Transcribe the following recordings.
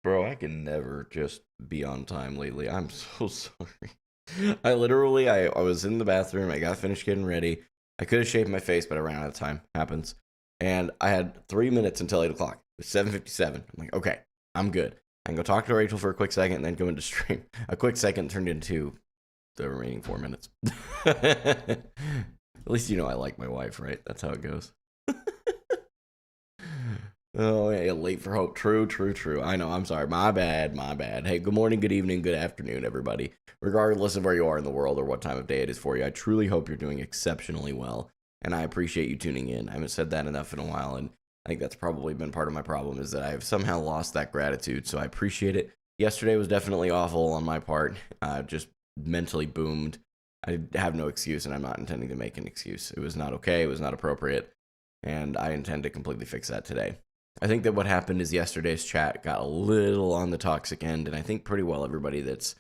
Bro, I can never just be on time lately. I'm so sorry. I was in the bathroom. I got finished getting ready. I could have shaved my face, but I ran out of time. Happens. And I had 3 minutes until 8 o'clock. It was 7:57. I'm like, okay, I'm good. I can go talk to Rachel for a quick second and then go into stream. A quick second turned into the remaining 4 minutes. At least you know I like my wife, right? That's how it goes. Oh, yeah, late for hope. True, true, true. I know. I'm sorry. My bad. My bad. Hey, good morning, good evening, good afternoon, everybody. Regardless of where you are in the world or what time of day it is for you, I truly hope you're doing exceptionally well. And I appreciate you tuning in. I haven't said that enough in a while. And I think that's probably been part of my problem is that I've somehow lost that gratitude. So I appreciate it. Yesterday was definitely awful on my part. Just mentally boomed. I have no excuse, and I'm not intending to make an excuse. It was not okay. It was not appropriate. And I intend to completely fix that today. I think that what happened is yesterday's chat got a little on the toxic end, and I think pretty well everybody that's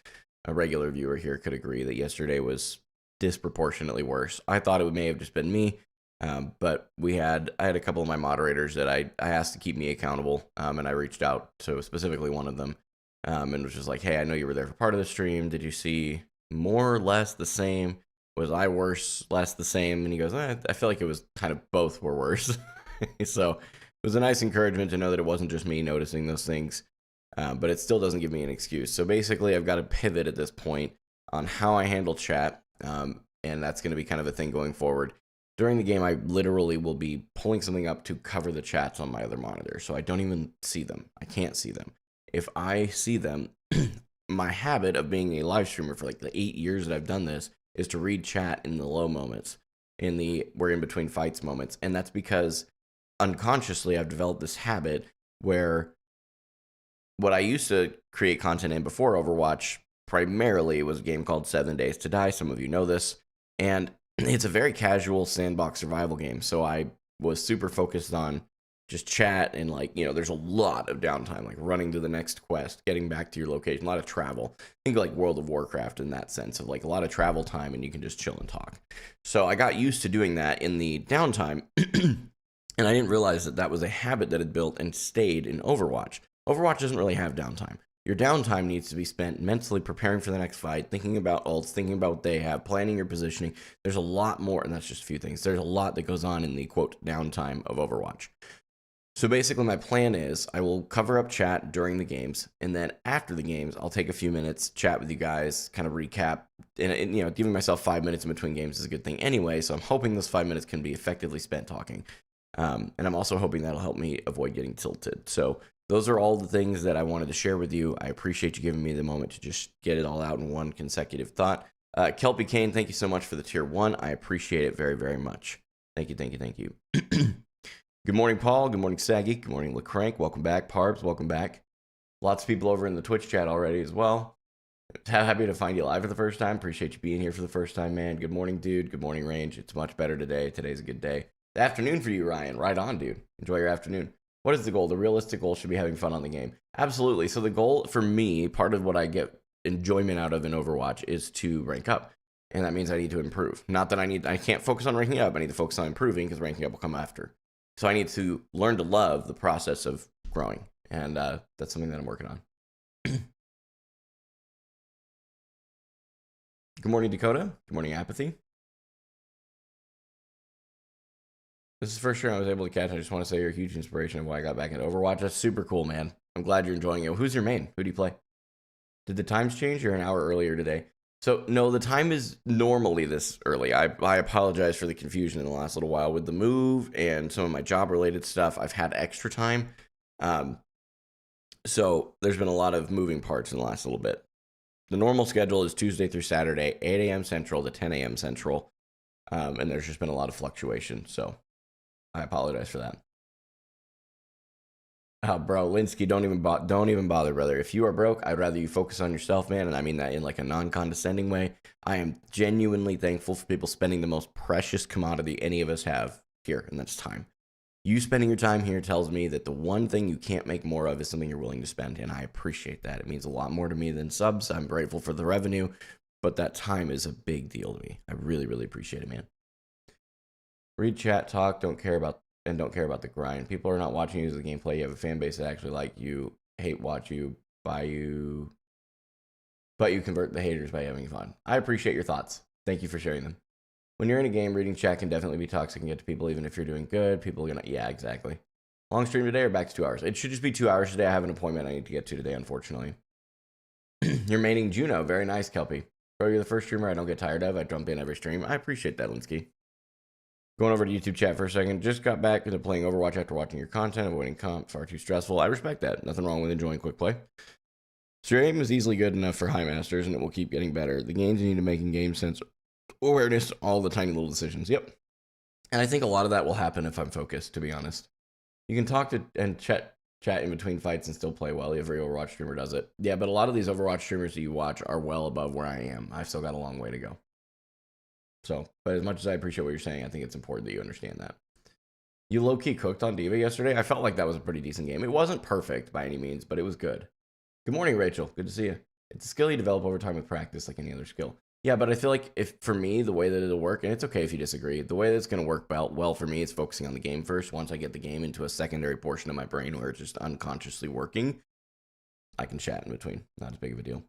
a regular viewer here could agree that yesterday was disproportionately worse. I thought it may have just been me, but I had a couple of my moderators that I asked to keep me accountable, and I reached out to specifically one of them, and was just like, hey, I know you were there for part of the stream. Did you see more or less the same? Was I worse, less the same? And he goes, I feel like it was kind of both were worse. So it was a nice encouragement to know that it wasn't just me noticing those things, but it still doesn't give me an excuse. So basically, I've got to pivot at this point on how I handle chat, and that's going to be kind of a thing going forward. During the game, I literally will be pulling something up to cover the chats on my other monitor, so I don't even see them. I can't see them. If I see them, my habit of being a live streamer for like the 8 years that I've done this is to read chat in the low moments, we're in between fights moments, and that's because unconsciously I've developed this habit where what I used to create content in before Overwatch primarily was a game called 7 Days to Die. Some of you know this, and it's a very casual sandbox survival game. So I was super focused on just chat and there's a lot of downtime, like running to the next quest, getting back to your location, a lot of travel. Think like World of Warcraft in that sense of like a lot of travel time and you can just chill and talk. So I got used to doing that in the downtime. And I didn't realize that was a habit that had built and stayed in Overwatch. Overwatch doesn't really have downtime. Your downtime needs to be spent mentally preparing for the next fight, thinking about ults, thinking about what they have, planning your positioning. There's a lot more, and that's just a few things. There's a lot that goes on in the, quote, downtime of Overwatch. So basically my plan is I will cover up chat during the games, and then after the games, I'll take a few minutes, chat with you guys, kind of recap. And giving myself 5 minutes in between games is a good thing anyway, so I'm hoping those 5 minutes can be effectively spent talking. And I'm also hoping that'll help me avoid getting tilted. So those are all the things that I wanted to share with you. I appreciate you giving me the moment to just get it all out in one consecutive thought. Kelpie Kane, thank you so much for the tier 1. I appreciate it very, very much. Thank you, thank you, thank you. Good morning, Paul. Good morning, Saggy. Good morning, LeCrank. Welcome back. Parbs, welcome back. Lots of people over in the Twitch chat already as well. Happy to find you live for the first time. Appreciate you being here for the first time, man. Good morning, dude. Good morning, Range. It's much better today. Today's a good day. The afternoon for you, Ryan. Right on, dude. Enjoy your afternoon. What is the goal? The realistic goal should be having fun on the game. Absolutely. So the goal for me, part of what I get enjoyment out of in Overwatch is to rank up. And that means I need to improve. Not that I can't focus on ranking up. I need to focus on improving because ranking up will come after. So I need to learn to love the process of growing. And that's something that I'm working on. Good morning, Dakota. Good morning, Apathy. This is the first year I was able to catch. I just want to say you're a huge inspiration of why I got back into Overwatch. That's super cool, man. I'm glad you're enjoying it. Who's your main? Who do you play? Did the times change? You're an hour earlier today. So, no, the time is normally this early. I apologize for the confusion in the last little while. With the move and some of my job-related stuff, I've had extra time. So there's been a lot of moving parts in the last little bit. The normal schedule is Tuesday through Saturday, 8 a.m. Central to 10 a.m. Central. And there's just been a lot of fluctuation, so I apologize for that. Bro, Linsky, don't even bother, brother. If you are broke, I'd rather you focus on yourself, man. And I mean that in like a non-condescending way. I am genuinely thankful for people spending the most precious commodity any of us have here, and that's time. You spending your time here tells me that the one thing you can't make more of is something you're willing to spend, and I appreciate that. It means a lot more to me than subs. I'm grateful for the revenue, but that time is a big deal to me. I really, really appreciate it, man. Read chat, talk, don't care about the grind. People are not watching you as the gameplay. You have a fan base that actually like you hate watch you, buy you, but you convert the haters by having fun. I appreciate your thoughts. Thank you for sharing them. When you're in a game, reading chat can definitely be toxic and get to people even if you're doing good. People are gonna, yeah, exactly. Long stream today or back to 2 hours? It should just be 2 hours today. I have an appointment I need to get to today, unfortunately. You're maining Juno. Very nice, Kelpie. Bro, you're the first streamer I don't get tired of. I jump in every stream. I appreciate that, Linsky. Going over to YouTube chat for a second. Just got back into playing Overwatch after watching your content. Avoiding comp. Far too stressful. I respect that. Nothing wrong with enjoying quick play. So your aim is easily good enough for high masters, and it will keep getting better. The gains you need to make in game sense awareness, all the tiny little decisions. Yep. And I think a lot of that will happen if I'm focused, to be honest. You can talk to and chat in between fights and still play well. Every Overwatch streamer does it. Yeah, but a lot of these Overwatch streamers that you watch are well above where I am. I've still got a long way to go. So, but as much as I appreciate what you're saying, I think it's important that you understand that. You low-key cooked on D.Va yesterday. I felt like that was a pretty decent game. It wasn't perfect by any means, but it was good. Good morning, Rachel. Good to see you. It's a skill you develop over time with practice like any other skill. Yeah, but I feel like if for me, the way that it'll work, and it's okay if you disagree, the way that it's going to work well for me is focusing on the game first. Once I get the game into a secondary portion of my brain where it's just unconsciously working, I can chat in between. Not as big of a deal.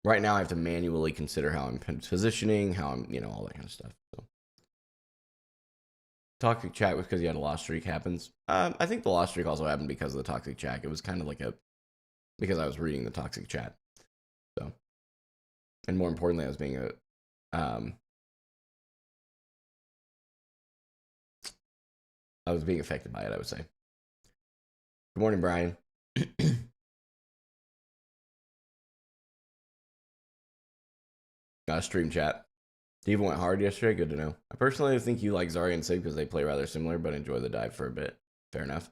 Right now, I have to manually consider how I'm positioning, how I'm, all that kind of stuff. So. Toxic chat was because you had a lost streak happens. I think the lost streak also happened because of the toxic chat. It was kind of like because I was reading the toxic chat. So. And more importantly, I was being affected by it, I would say. Good morning, Brian. Stream chat. D.Va went hard yesterday. Good to know. I personally think you like Zarya and Sig because they play rather similar, but enjoy the dive for a bit. Fair enough.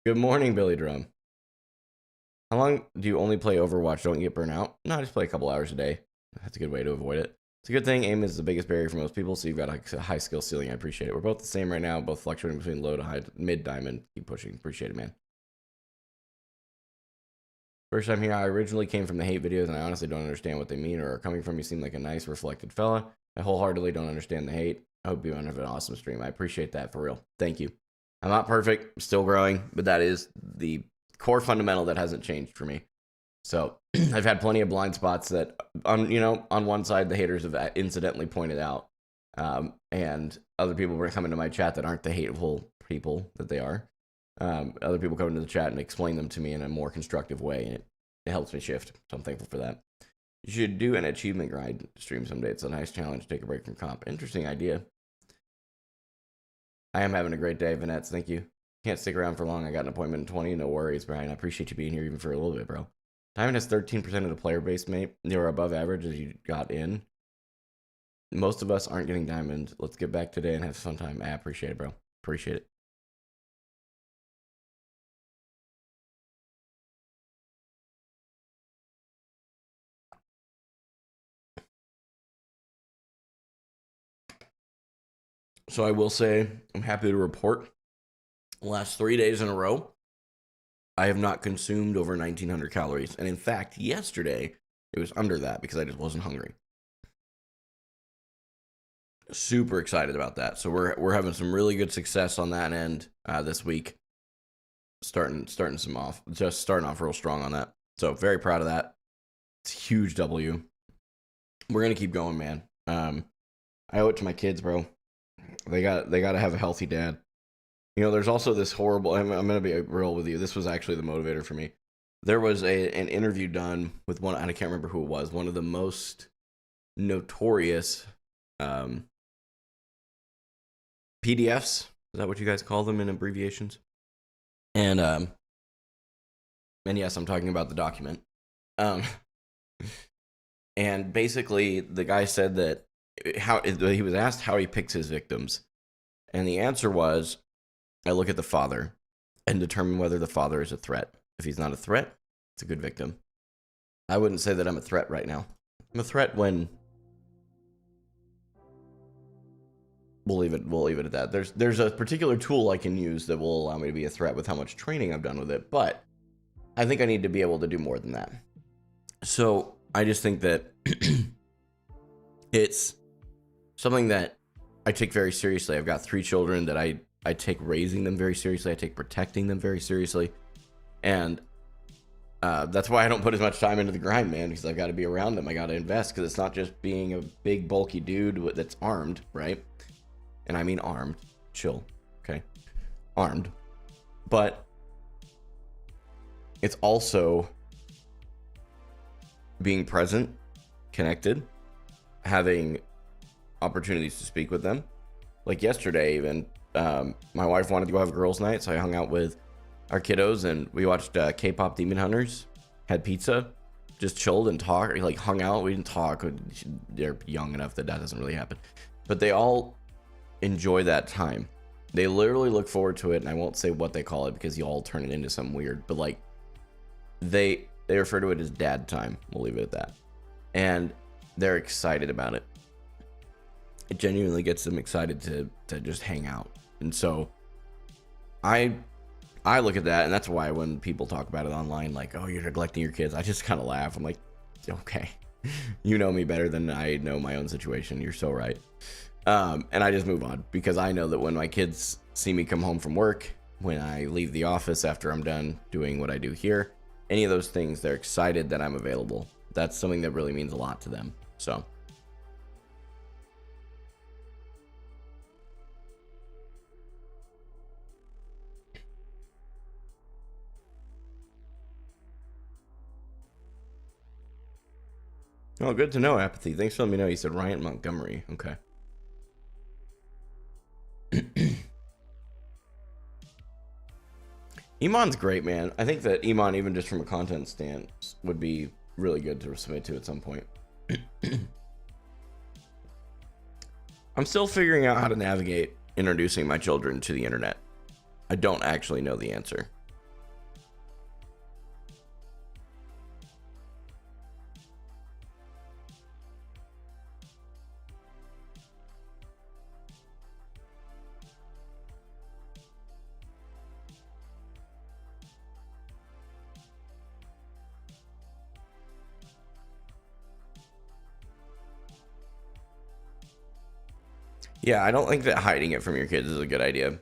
Good morning, Billy Drum. How long do you only play Overwatch? Don't you get burnt out? No, I just play a couple hours a day. That's a good way to avoid it. It's a good thing. Aim is the biggest barrier for most people, so you've got a high skill ceiling. I appreciate it. We're both the same right now, both fluctuating between low to high, mid diamond. Keep pushing. Appreciate it, man. First time here, I originally came from the hate videos, and I honestly don't understand what they mean or are coming from. You seem like a nice, reflected fella. I wholeheartedly don't understand the hate. I hope you have an awesome stream. I appreciate that for real. Thank you. I'm not perfect, still growing, but that is the core fundamental that hasn't changed for me. So I've had plenty of blind spots that on one side the haters have incidentally pointed out, and other people were coming to my chat that aren't the hateful people that they are. Other people come into the chat and explain them to me in a more constructive way, and it helps me shift. So I'm thankful for that. You should do an achievement grind stream someday. It's a nice challenge. Take a break from comp. Interesting idea. I am having a great day, Vanette. Thank you. Can't stick around for long. I got an appointment in 20. No worries, Brian. I appreciate you being here even for a little bit, bro. Diamond has 13% of the player base, mate. You're above average as you got in. Most of us aren't getting diamond. Let's get back today and have some time. I appreciate it, bro. Appreciate it. So I will say I'm happy to report the last 3 days in a row, I have not consumed over 1,900 calories. And in fact, yesterday, it was under that because I just wasn't hungry. Super excited about that. So we're having some really good success on that end this week. Starting off real strong on that. So very proud of that. It's a huge W. We're gonna keep going, man. I owe it to my kids, bro. They got to have a healthy dad. There's also this horrible. I'm gonna be real with you. This was actually the motivator for me. There was an interview done with one, and I can't remember who it was. One of the most notorious PDFs. Is that what you guys call them in abbreviations? And yes, I'm talking about the document. And basically, the guy said that he was asked how he picks his victims, and the answer was, I look at the father and determine whether the father is a threat. If he's not a threat, it's a good victim. I wouldn't say that I'm a threat right now. I'm a threat when we'll leave it at that. There's a particular tool I can use that will allow me to be a threat with how much training I've done with it, but I think I need to be able to do more than that. So I just think that it's something that I take very seriously. I've got 3 children that I take raising them very seriously. I take protecting them very seriously. And that's why I don't put as much time into the grind, man, because I've got to be around them. I got to invest, because it's not just being a big, bulky dude that's armed, right? And I mean armed. Chill, okay? Armed. But it's also being present, connected, having opportunities to speak with them. Like yesterday, even, my wife wanted to go have a girls' night, so I hung out with our kiddos, and we watched K-pop Demon Hunters, had pizza, just chilled and talked, like hung out. We didn't talk. They're young enough that doesn't really happen. But they all enjoy that time. They literally look forward to it, and I won't say what they call it because you all turn it into something weird, but like they refer to it as dad time. We'll leave it at that. And they're excited about it. It genuinely gets them excited to just hang out. And so I look at that, and that's why when people talk about it online, like, oh, you're neglecting your kids, I just kind of laugh. I'm like, okay, you know me better than I know my own situation. You're so right. And I just move on, because I know that when my kids see me come home from work, when I leave the office after I'm done doing what I do here, any of those things, they're excited that I'm available. That's something that really means a lot to them. So oh, good to know, Apathy. Thanks for letting me know. You said Ryan Montgomery. Okay. Iman's great, man. I think that Iman, even just from a content stance, would be really good to submit to at some point. I'm still figuring out how to navigate introducing my children to the internet. I don't actually know the answer. Yeah, I don't think that hiding it from your kids is a good idea.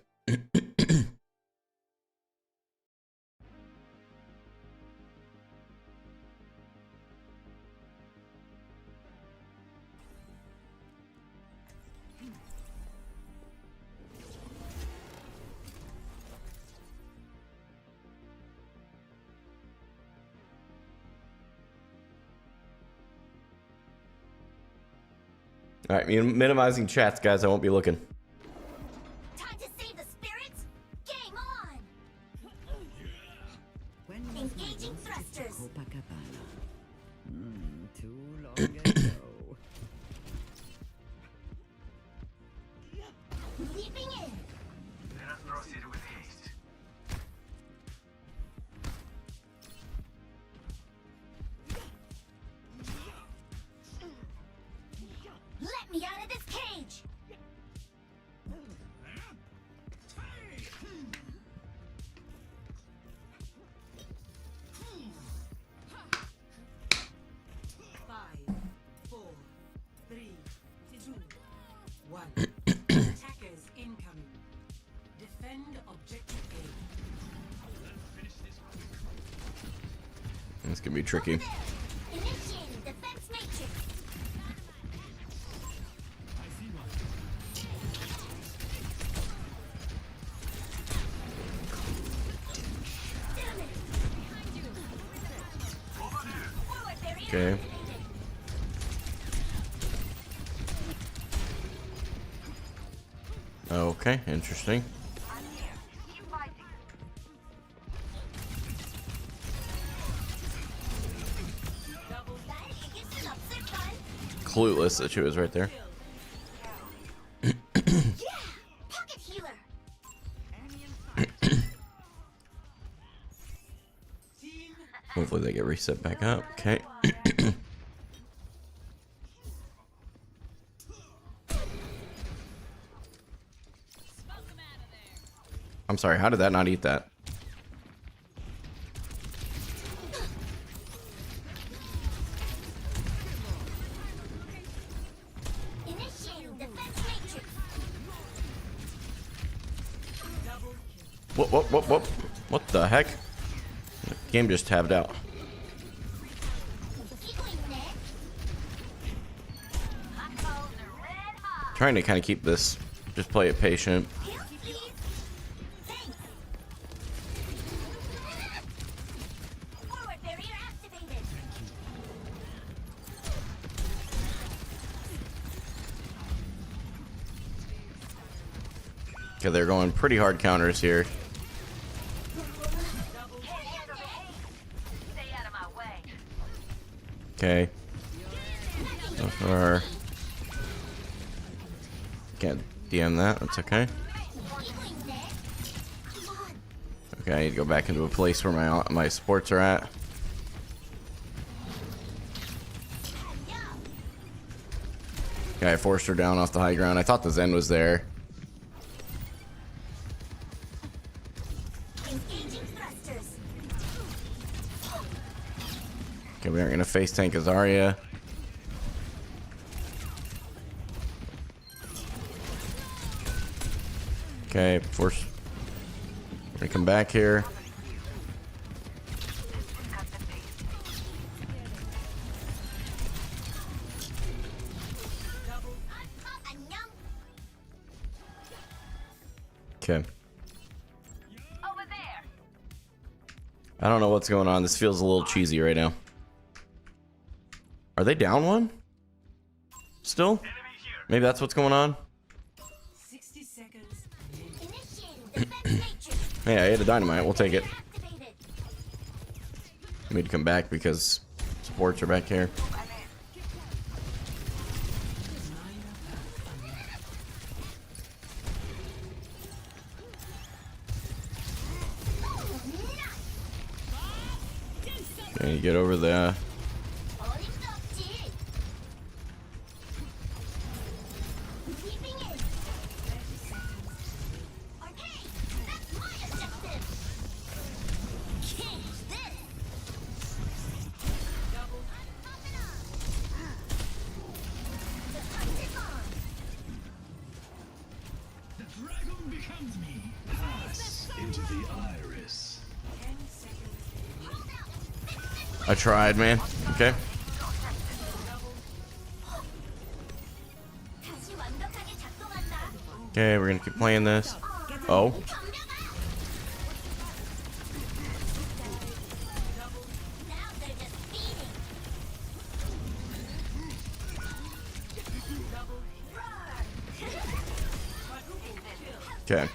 All right, minimizing chats, guys. I won't be looking. Time to save the spirits. Game on. Engaging thrusters. Too long ago. Leaping in. Let us proceed with haste. Let me out of this cage. 5, 4, 3, 2, 1. Attackers incoming. Defend objective A. This can be tricky. Initiating defense matrix. Okay. Okay, interesting. Clueless that she was right there. Yeah, pocket healer. Hopefully they get reset back up. Okay. I'm sorry, how did that not eat that? Initiating defense matrix. What the heck? Game just tabbed out. Trying to kind of keep this, just play it patient. Okay, they're going pretty hard counters here. Okay. So far. Can't DM that, that's okay. Okay, I need to go back into a place where my supports are at. Okay, I forced her down off the high ground. I thought the Zen was there. Okay, we aren't gonna face tank a Zarya. Okay, force. We're gonna come back here. Okay. I don't know what's going on. This feels a little cheesy right now. Are they down one? Still? Maybe that's what's going on. 60 seconds. Hey, I hit a dynamite. We'll take it. I need to come back because supports are back here. Okay, you get over there. I tried, man. Okay. Okay, we're gonna keep playing this. Oh. Okay.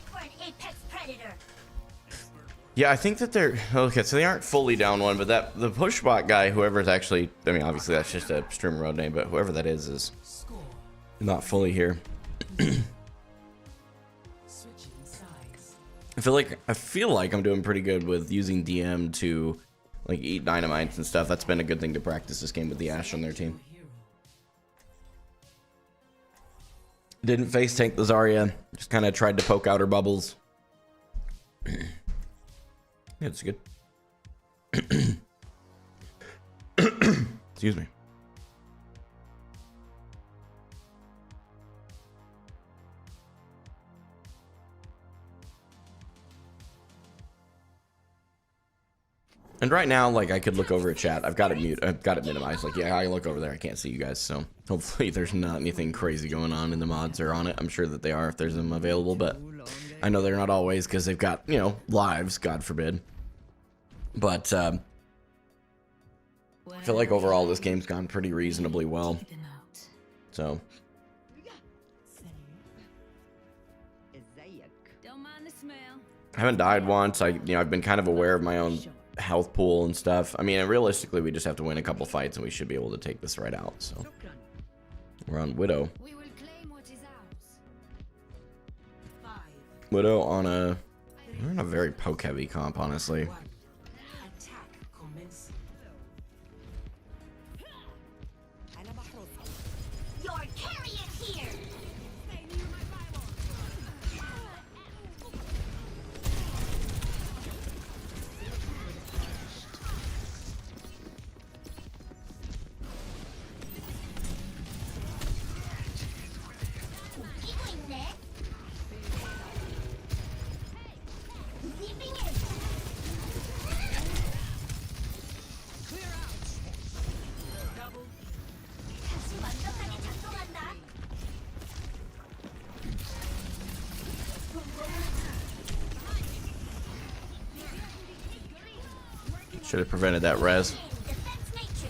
Yeah, I think that they're okay. So they aren't fully down one, but that the push bot guy, whoever's actually, I mean, obviously that's just a streamer road name, but whoever that is not fully here. I feel like I'm doing pretty good with using DM to like eat dynamites and stuff. That's been a good thing to practice this game with the Ashe on their team. Didn't face tank the Zarya, just kind of tried to poke out her bubbles. Yeah, it's good. Excuse me. And right now, like, I could look over at chat. I've got it mute. I've got it minimized. Like, yeah, I look over there. I can't see you guys. So hopefully there's not anything crazy going on in the mods or on it. I'm sure that they are if there's them available, but I know they're not always because they've got, you know, lives, God forbid. But I feel like overall this game's gone pretty reasonably well. So I haven't died once. I've been kind of aware of my own health pool and stuff. I mean, realistically, we just have to win a couple fights and we should be able to take this right out. So we're on Widow. Widow on a, we're on a very poke heavy comp, honestly. Should have prevented that res. Defense matrix.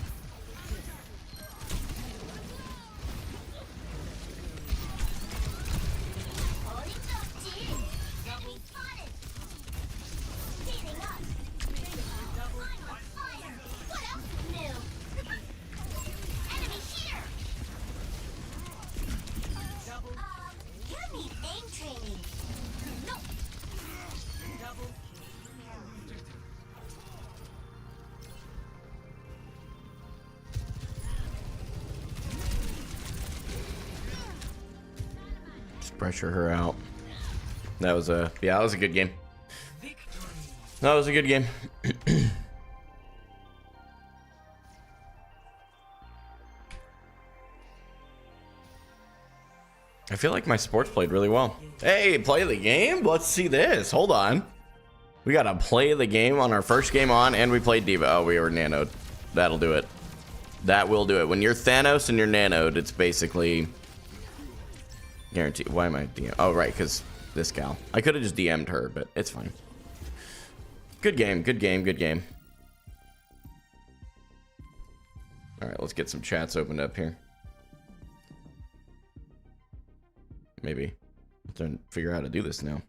Holding up, team. Enemy spotted. Healing up. I'm on fire. What else is new? Enemy here. You need aim training. Nope. Just pressure her out. That was a that was a good game. Victory. That was a good game. I feel like my sports played really well. Hey, play the game? Let's see this. Hold on. We gotta play the game on our first game on, and we played D.Va. Oh, we were nanoed. That'll do it. That will do it. When you're Thanos and you're nanoed, it's basically guaranteed. Why am I DM? Oh, right, because this gal. I could have just DM'd her, but it's fine. Good game, good game, good game. All right, let's get some chats opened up here. Maybe. I'm trying to figure out how to do this now.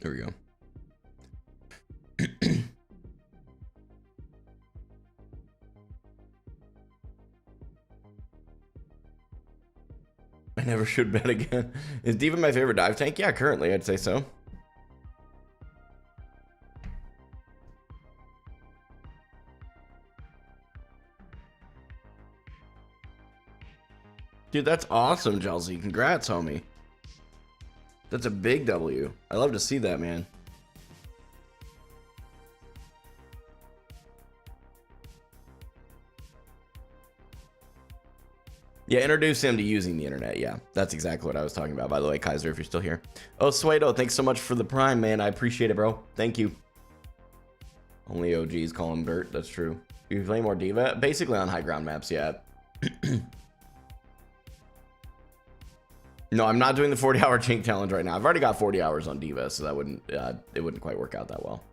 There we go. I never should bet again. Is D.Va my favorite dive tank? Yeah, currently I'd say so. Dude, that's awesome, Chelsea. Congrats, homie. That's a big W. I love to see that, man. Yeah, introduce him to using the internet. Yeah, that's exactly what I was talking about. By the way, Kaiser, if you're still here. Oh, Suedo, thanks so much for the prime, man. I appreciate it, bro. Thank you. Only OGs call him dirt. That's true. Do you play more D.Va? Basically on high ground maps, yeah. No, I'm not doing the 40-hour chink challenge right now. I've already got 40 hours on D.Va, so that wouldn't it wouldn't quite work out that well.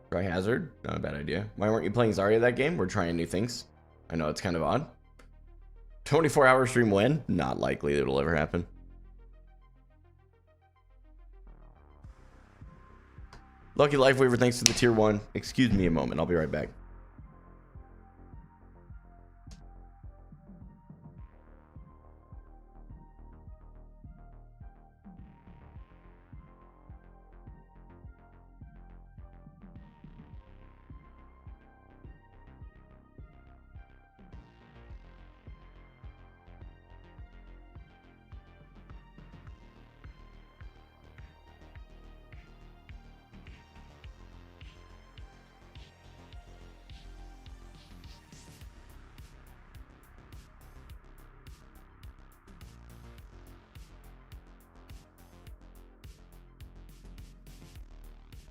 Try Hazard, not a bad idea. Why weren't you playing Zarya that game? We're trying new things. I know it's kind of odd. 24-hour stream win? Not likely it'll ever happen. Lucky Lifeweaver, thanks for the tier 1. Excuse me a moment, I'll be right back.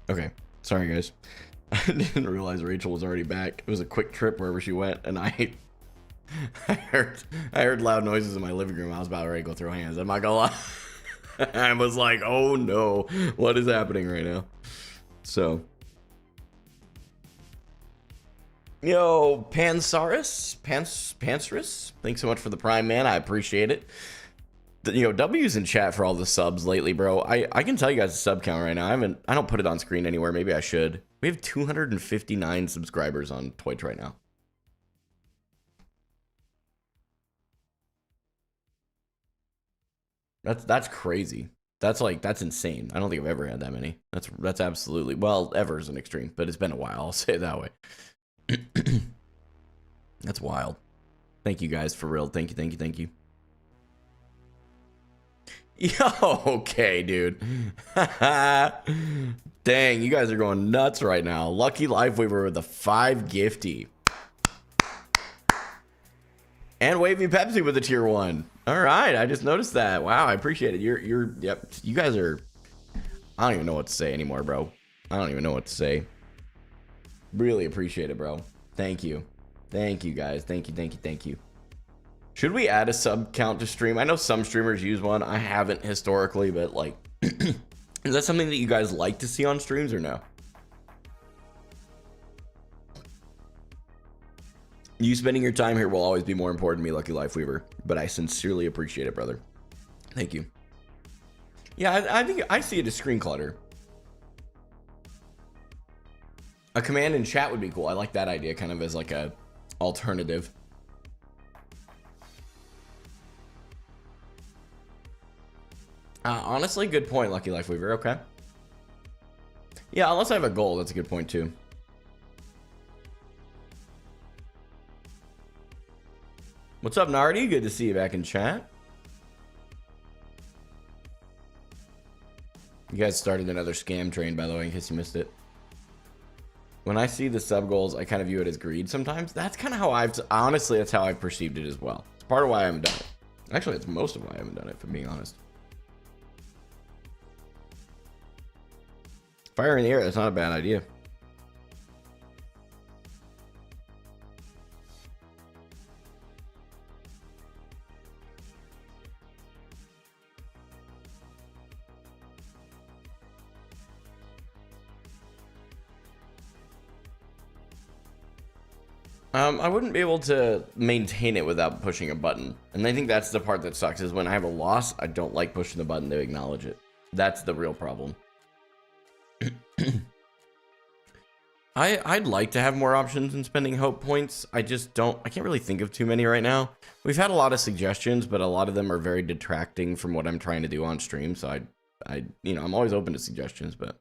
Okay, sorry guys. I didn't realize Rachel was already back. It was a quick trip wherever she went, and I heard loud noises in my living room. I was about ready to go throw hands. I'm not gonna lie. I was like, oh no, what is happening right now? So, yo, Pansaurus, thanks so much for the prime, man. I appreciate it. You know, W's in chat for all the subs lately, bro. I can tell you guys the sub count right now. I don't put it on screen anywhere. Maybe I should. We have 259 subscribers on Twitch right now. That's crazy. That's insane. I don't think I've ever had that many. That's absolutely, well, ever is an extreme, but it's been a while. I'll say it that way. That's wild. Thank you guys for real. Thank you. Yo, okay, dude. Dang, you guys are going nuts right now. Lucky Lifeweaver with a 5 gifty. And Wavy Pepsi with a tier 1. All right, I just noticed that. Wow, I appreciate it. Yep. You guys are, I don't even know what to say anymore, bro. I don't even know what to say. Really appreciate it, bro. Thank you. Thank you, guys. Thank you, thank you, thank you. Should we add a sub count to stream? I know some streamers use one. I haven't historically, but like, is that something that you guys like to see on streams or no? You spending your time here will always be more important to me, Lucky Life Weaver, but I sincerely appreciate it, brother. Thank you. Yeah, I think I see it as screen clutter. A command in chat would be cool. I like that idea kind of as like a alternative. Honestly, good point, Lucky Life Weaver. Okay. Yeah, unless I have a goal, that's a good point too. What's up, Nardi? Good to see you back in chat. You guys started another scam train, by the way, in case you missed it. When I see the sub goals, I kind of view it as greed sometimes. That's kind of how honestly, that's how I've perceived it as well. It's part of why I haven't done it. Actually, it's most of why I haven't done it, if I'm being honest. Fire in the air, that's not a bad idea. I wouldn't be able to maintain it without pushing a button. And I think that's the part that sucks, is when I have a loss, I don't like pushing the button to acknowledge it. That's the real problem. I'd like to have more options in spending hope points. I can't really think of too many right now. We've had a lot of suggestions, but a lot of them are very detracting from what I'm trying to do on stream. So I'm always open to suggestions, but.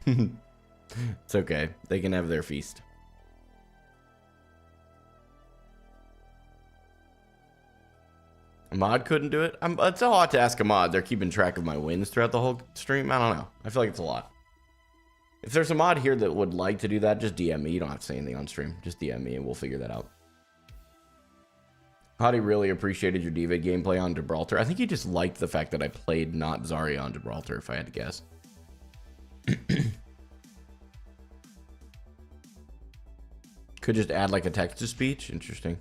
It's okay. They can have their feast. A mod couldn't do it? It's a lot to ask a mod. They're keeping track of my wins throughout the whole stream. I don't know. I feel like it's a lot. If there's a mod here that would like to do that, just DM me. You don't have to say anything on stream. Just DM me and we'll figure that out. Hottie really appreciated your D.Va gameplay on Gibraltar. I think he just liked the fact that I played not Zarya on Gibraltar, if I had to guess. Could just add like a text to speech. Interesting.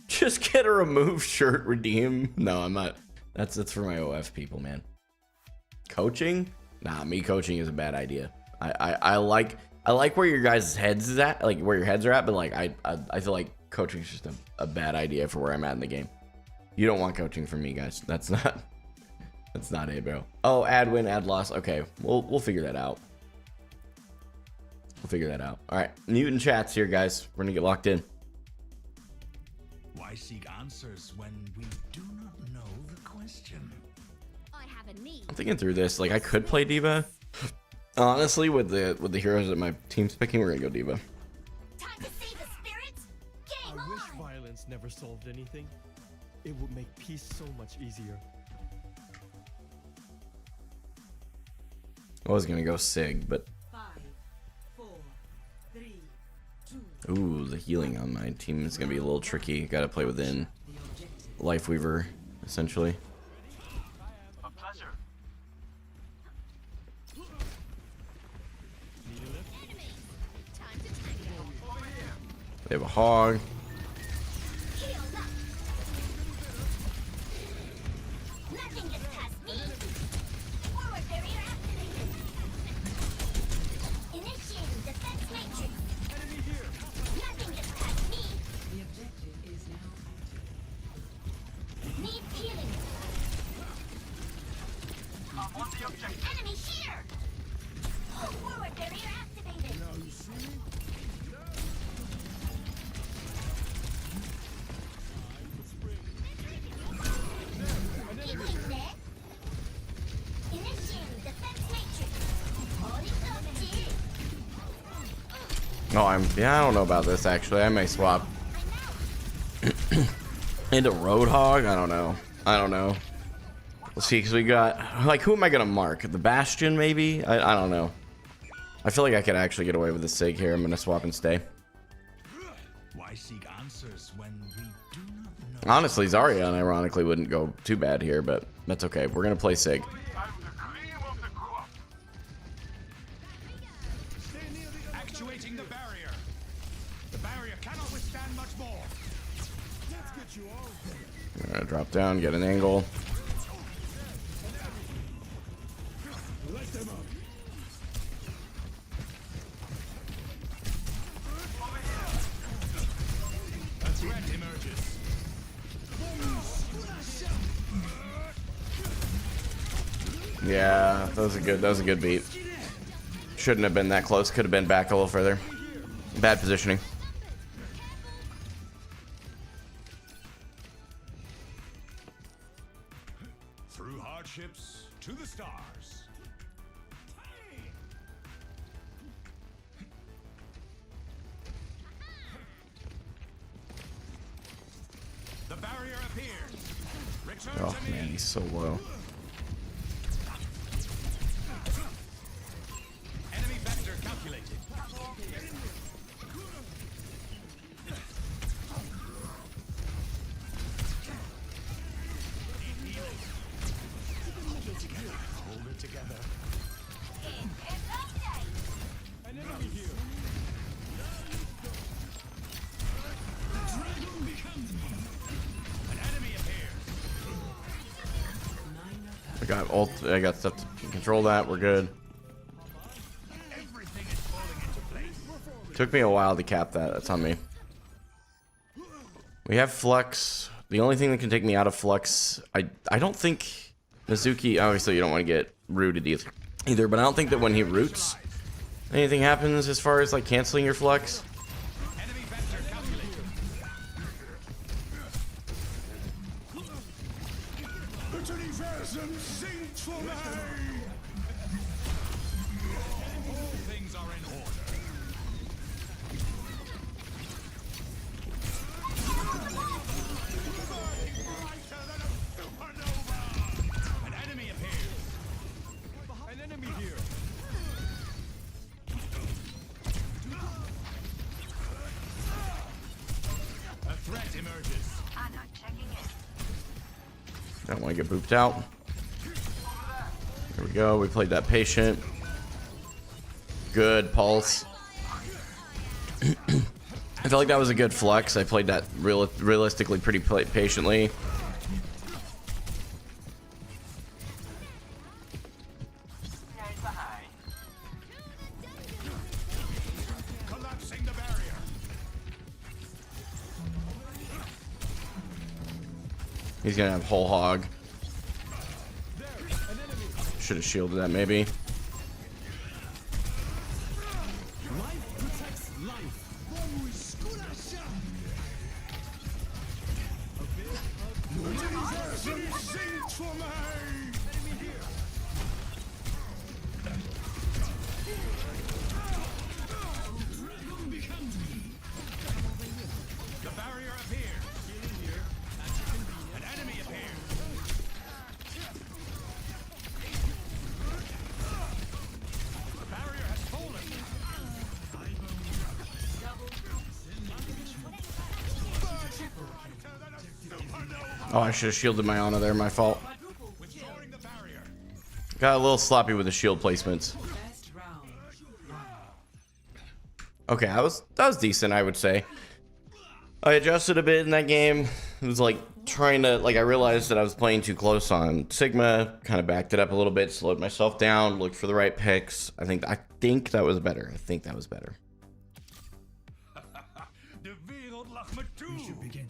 Just get a remove shirt redeem. No, I'm not. That's for my OF people, man. Coaching? Nah, me coaching is a bad idea. I like where your guys' heads is at, like where your heads are at, but like I feel like coaching is just a bad idea for where I'm at in the game. You don't want coaching from me, guys. That's not it, bro. Oh, add win, add loss. Okay, we'll figure that out. We'll figure that out. All right, Newton chats here, guys. We're gonna get locked in. Why seek answers when we do not know the question? I have a need. I'm thinking through this. Like, I could play D.Va. Honestly, with the heroes that my team's picking, we're gonna go D.Va. Time to save the spirits. Game I wish on. violence never solved anything. It would make peace so much easier. I was gonna go Sig, but 5, 4, 3, 2. ooh, the healing on my team is gonna be a little tricky. Gotta play within The objective. Lifeweaver, essentially. A pleasure. Enemy. Time to tango. They have a hog. Heal up. Nothing gets past me. Forward barrier activated. Initiating defense matrix. Nothing gets past me. The objective is now active. Need healing. I'm on the objective. Enemy here. Forward barrier activated. Healing there. Initiating defense matrix. Holding up, Oh, I don't know about this actually. I may swap into Roadhog. I don't know. We'll see, because we got, like, who am I gonna mark? The Bastion, maybe? I don't know. I feel like I could actually get away with the Sig here. I'm gonna swap and stay. Why seek answers when we do not know? Honestly, Zarya, ironically, wouldn't go too bad here, but That's okay. We're gonna play Sig. Actuating the barrier. The barrier cannot withstand much more. Let's get you all. We're gonna drop down, get an angle. Light them up. A threat emerges. Yeah, that was a good beat. Shouldn't have been that close. Could have been back a little further. Bad positioning. Through hardships to the stars. The barrier appears. Return Oh to me. man, he's so low. Enemy vector calculated. Hold it together. An enemy here. An enemy appears. I got ult. I got stuff to control that. We're good. Everything is falling into place. Took me a while to cap that. That's on me. We have Flux. The only thing that can take me out of Flux, I don't think Mizuki. Obviously, you don't want to get rooted either, but I don't think that when he roots, anything happens as far as like canceling your Flux. Enemy vector calculated. Things are in order. An enemy appears. An enemy here. A threat emerges. Don't want to get booped out. There we go. We played that patient. Good pulse. I felt like that was a good flex. I played that realistically pretty patiently. Collapsing the barrier. He's gonna have whole hog. Should have shielded that maybe. Life protects life. The barrier appears. An enemy appears. The barrier has fallen. Oh, I should have shielded my Ana there. My fault. Withdrawing the barrier. Got a little sloppy with the shield placements. First round. Okay, that was decent, I would say. I adjusted a bit in that game. It was like trying to, like, I realized that I was playing too close on Sigma, kind of backed it up a little bit, slowed myself down, looked for the right picks. I think that was better. I think that was better. De wereld lag me toe.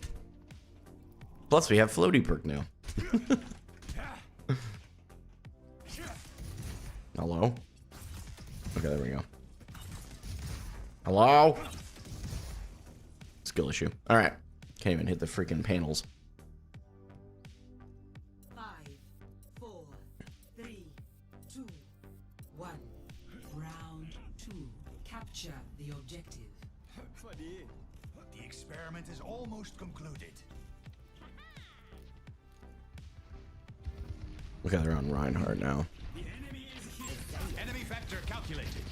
Plus, we have floaty perk now. Hello? Okay, there we go. Hello? Skill issue. All right. Can't even hit the freaking panels. 5, 4, 3, 2, 1. Round 2. Capture the objective. Funny. The experiment is almost concluded. Look how they're on Reinhardt now. Enemy vector calculated.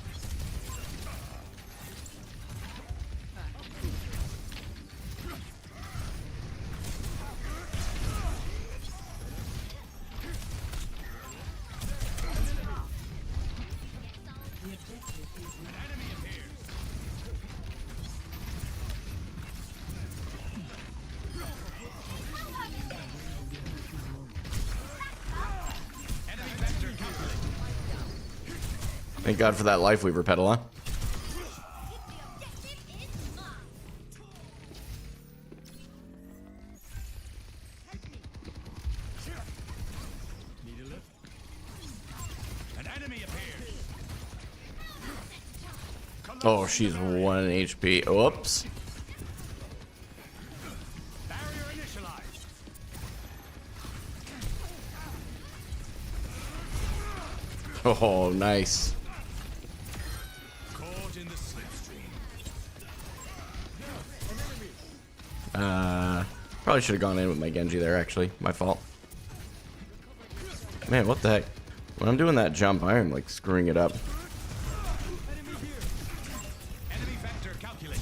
Thank God for that Life Weaver pedal, huh? The objective is mine. Need a lift? An enemy appears. Oh, she's 1 HP. Whoops. Barrier initialized. Oh, nice. Caught in the slipstream. Probably should have gone in with my Genji there, actually. My fault. Man, what the heck? When I'm doing that jump, I am, like, screwing it up. Enemy vector calculated.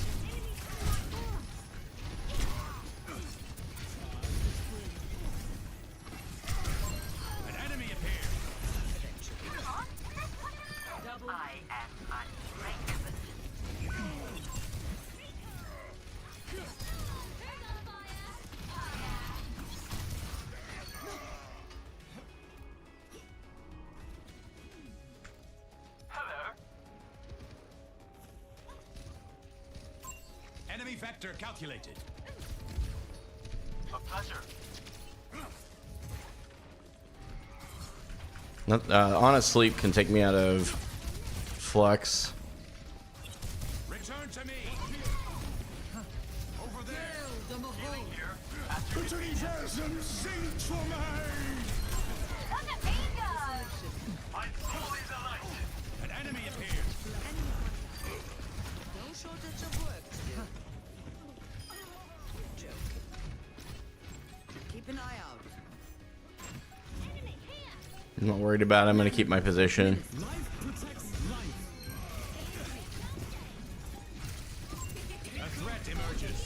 An enemy appears. Enemy vector calculated. A pleasure. Honest Sleep can take me out of Flux. Return to me. Over there. An enemy appears. No shortage of work to do. Joke. Keep an eye out. I'm not worried about it. I'm going to keep my position. Life protects life. A threat emerges.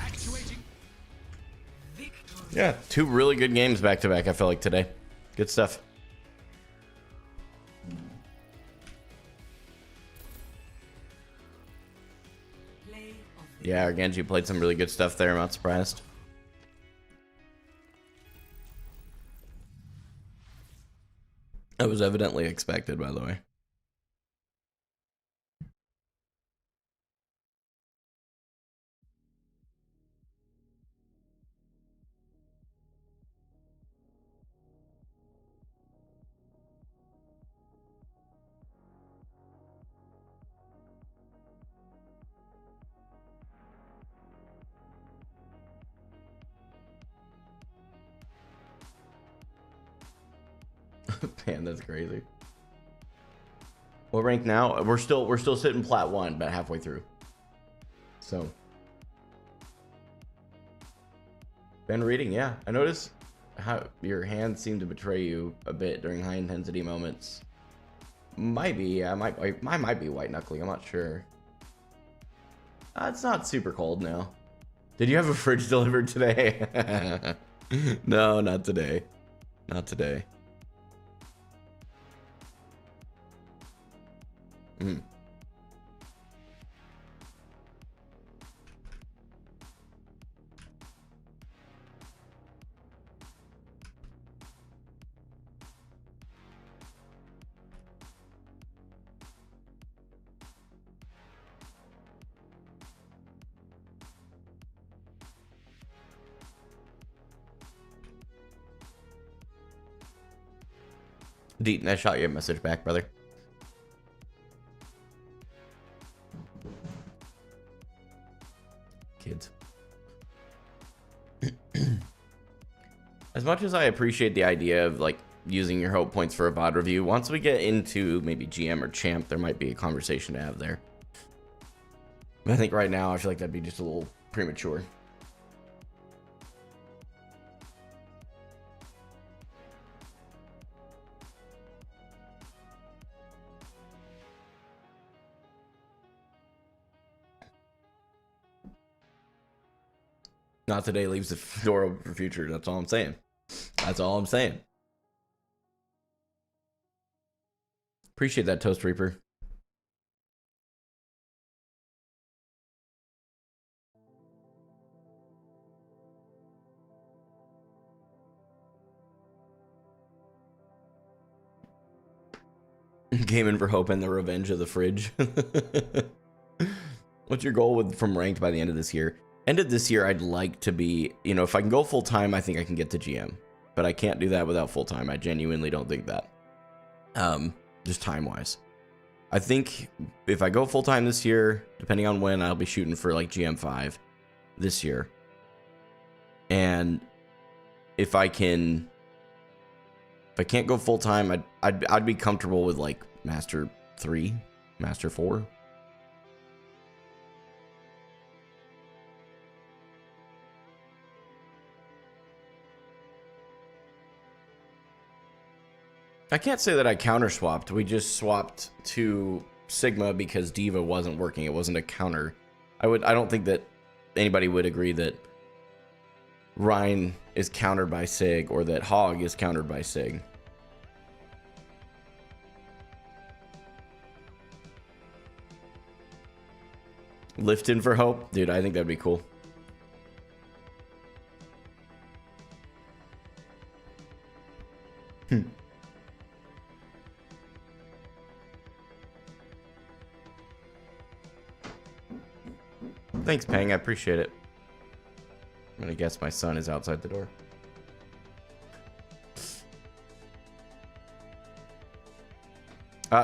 Actuating. Yeah, 2 really good games back to back, I feel like, today. Good stuff. Play of the Yeah, our Genji played some really good stuff there. I'm not surprised. That was evidently expected, by the way. Man, that's crazy. What rank now? We're still sitting plat 1, about halfway through. So, been reading, yeah. I noticed how your hands seem to betray you a bit during high intensity moments. Might be, yeah. I might be white knuckling. I'm not sure. It's not super cold now. Did you have a fridge delivered today? No, not today. Not today. Mm. Deaton, I shot you a message back, brother. Kids. As much as I appreciate the idea of like using your hope points for a VOD review, once we get into maybe GM or champ, there might be a conversation to have there. But I think right now I feel like that'd be just a little premature. Not today leaves the door open for future. That's all I'm saying. That's all I'm saying. Appreciate that, Toast Reaper. Gamin4Hope and the Revenge of the Fridge. What's your goal with from ranked by the end of this year? End of this year, I'd like to be, you know, if I can go full time, I think I can get to GM, but I can't do that without full time. I genuinely don't think that. Just time wise, I think if I go full time this year, depending on when, I'll be shooting for like GM5 this year. And if I can't go full time, I'd be comfortable with like Master 3, Master 4. I can't say that I counter swapped. We just swapped to Sigma because D.Va wasn't working. It wasn't a counter. I don't think that anybody would agree that Ryan is countered by Sig or that Hog is countered by Sig. Lifting for Hope? Dude, I think that'd be cool. Thanks, Pang. I appreciate it. I'm gonna guess my son is outside the door.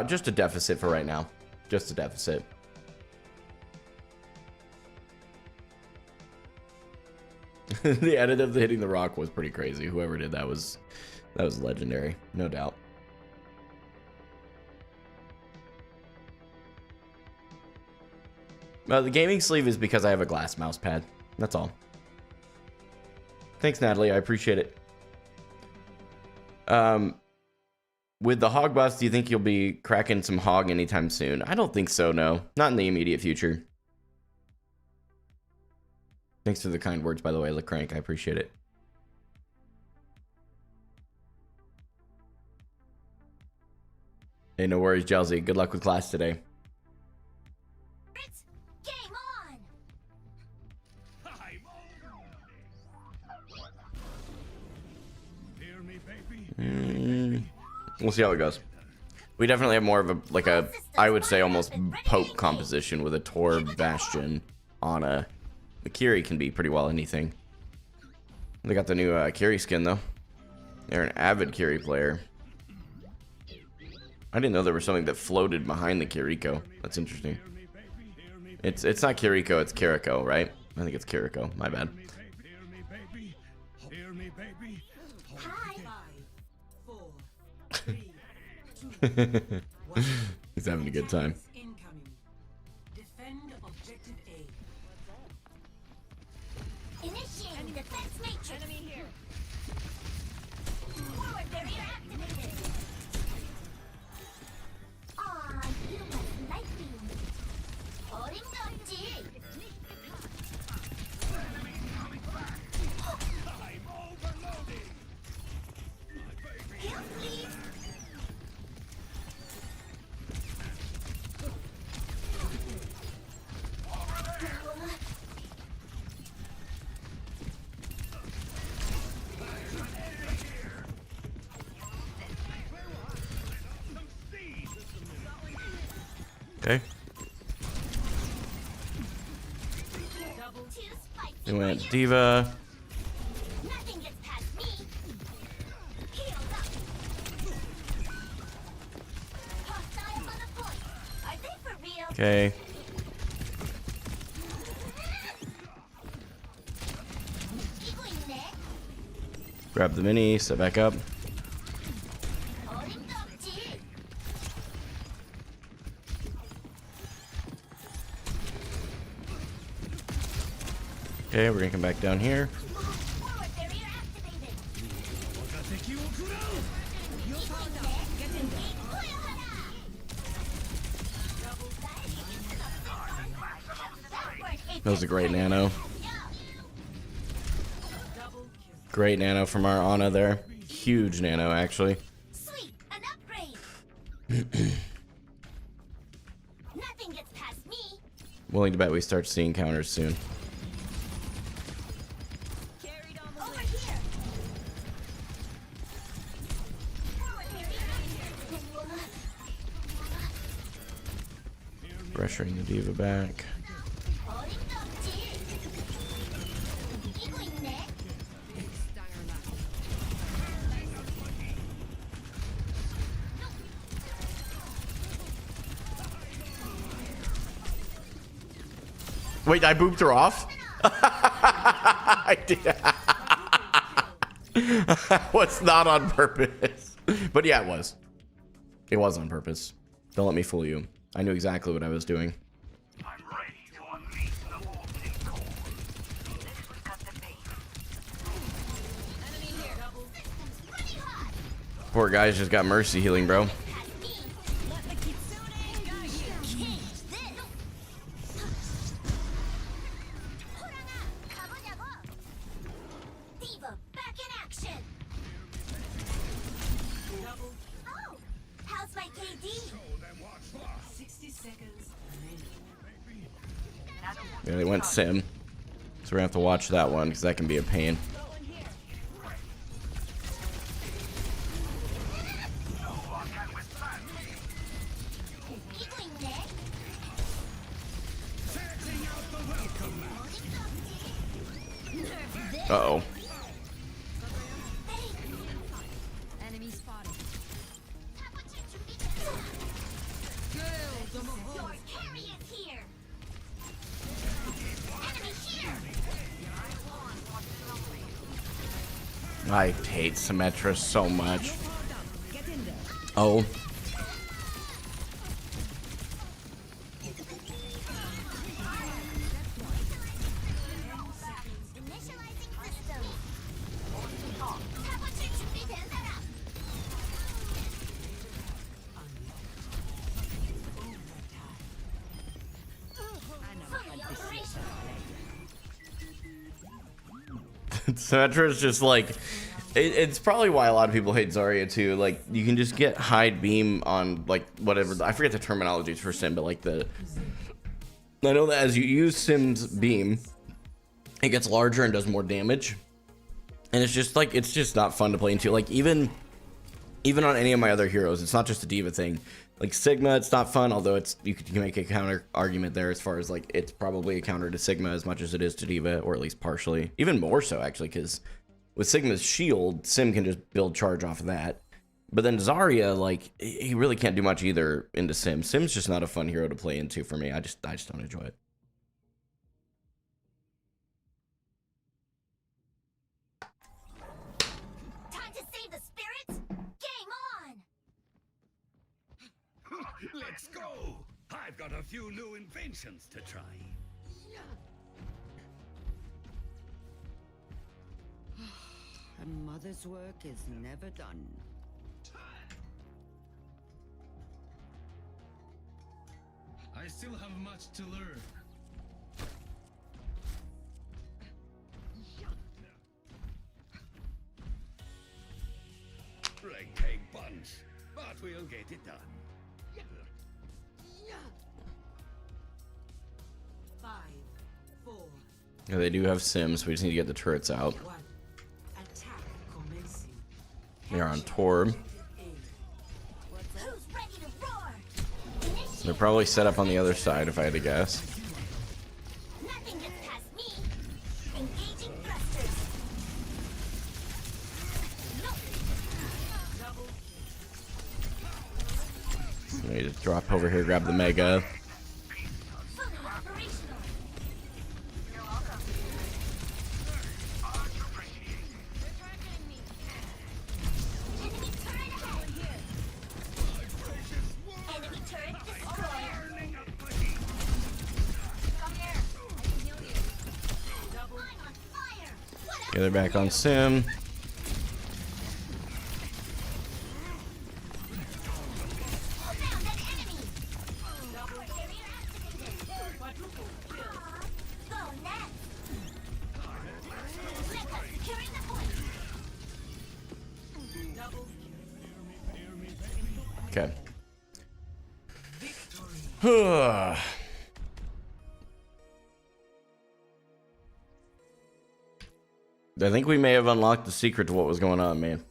Just a deficit for right now. Just a deficit. The edit of the hitting the rock was pretty crazy. Whoever did that was legendary, no doubt. The gaming sleeve is because I have a glass mouse pad. That's all. Thanks, Natalie. I appreciate it. With the Hog buffs, do you think you'll be cracking some Hog anytime soon? I don't think so, no. Not in the immediate future. Thanks for the kind words, by the way, LeCrank. I appreciate it. Hey, no worries, Jelzy. Good luck with class today. It's game on. Hear me, baby. We'll see how it goes. We definitely have more of a, I would say almost Pope composition with a Tor, Bastion, Ana. The Kiri can be pretty well anything. They got the new Kiri skin, though. They're an avid Kiri player. I didn't know there was something that floated behind the Kiriko. That's interesting. It's not Kiriko, it's Kiriko, right? I think it's Kiriko. My bad. He's having a good time. Initiating defense matrix. Enemy here. Forward barrier activated. You must like me. Holding up, G. I'm overloading. Heal, please. Okay. They went D.Va. Nothing gets past me. Healed up. Hostiles on the point. Are they for real? Okay. Grab the mini, set back up. Okay, we're gonna come back down here. That was a great nano. Great nano from our Ana there. Huge nano, actually. Sweet, an upgrade. Nothing gets past me. Willing to bet we start seeing counters soon. Over here. Pressuring the D.Va back. Wait, I booped her off? I did. Was not on purpose. But yeah, it was. It was on purpose. Don't let me fool you. I knew exactly what I was doing. I'm ready to unleash the molten core. Poor guy's just got mercy healing, bro. D.Va, back in action. Oh, how's my KD? 60 seconds remaining. Yeah, they went sim. So we're gonna have to watch that one because that can be a pain. Uh-oh. Enemy spotted. Your carry is here. Enemy here. I hate Symmetra so much. Oh. Initializing system. 사고칠 준비된 사람. Fully operational. Symmetra is just like it's probably why a lot of people hate Zarya too. Like you can just get hide beam on like whatever, I forget the terminologies for sim, but like I know that as you use Sim's beam, it gets larger and does more damage, and it's just like it's just not fun to play into. Like even on any of my other heroes, it's not just a D.Va thing. Like Sigma, it's not fun, although it's you can make a counter argument there as far as like it's probably a counter to Sigma as much as it is to D.Va, or at least partially, even more so actually, because with Sigma's shield, Sim can just build charge off of that. But then Zarya, like he really can't do much either into Sim. Sim's just not a fun hero to play into for me. I just don't enjoy it. Time to save the spirits. Game on. Let's go! I've got a few new inventions to try. A mother's work is never done. I still have much to learn. Ragtag bunch, but we'll get it done. 5, 4, Yeah, they do have Sims. We just need to get the turrets out. 1. Attack commencing. They're on Torb. Who's ready to roar? They're probably set up on the other side, if I had to guess. Nothing gets past me. Engaging thrusters. I need to drop over here, grab the Mega. Fully operational. You're welcome. Enemy turret ahead. Enemy turret destroyed. Come here. I can heal you. I'm on fire. What Okay, they're back on Sim. Hold down that enemy. Barrier activated. Go next. Lekka securing the point. Okay. I think we may have unlocked the secret to what was going on, man.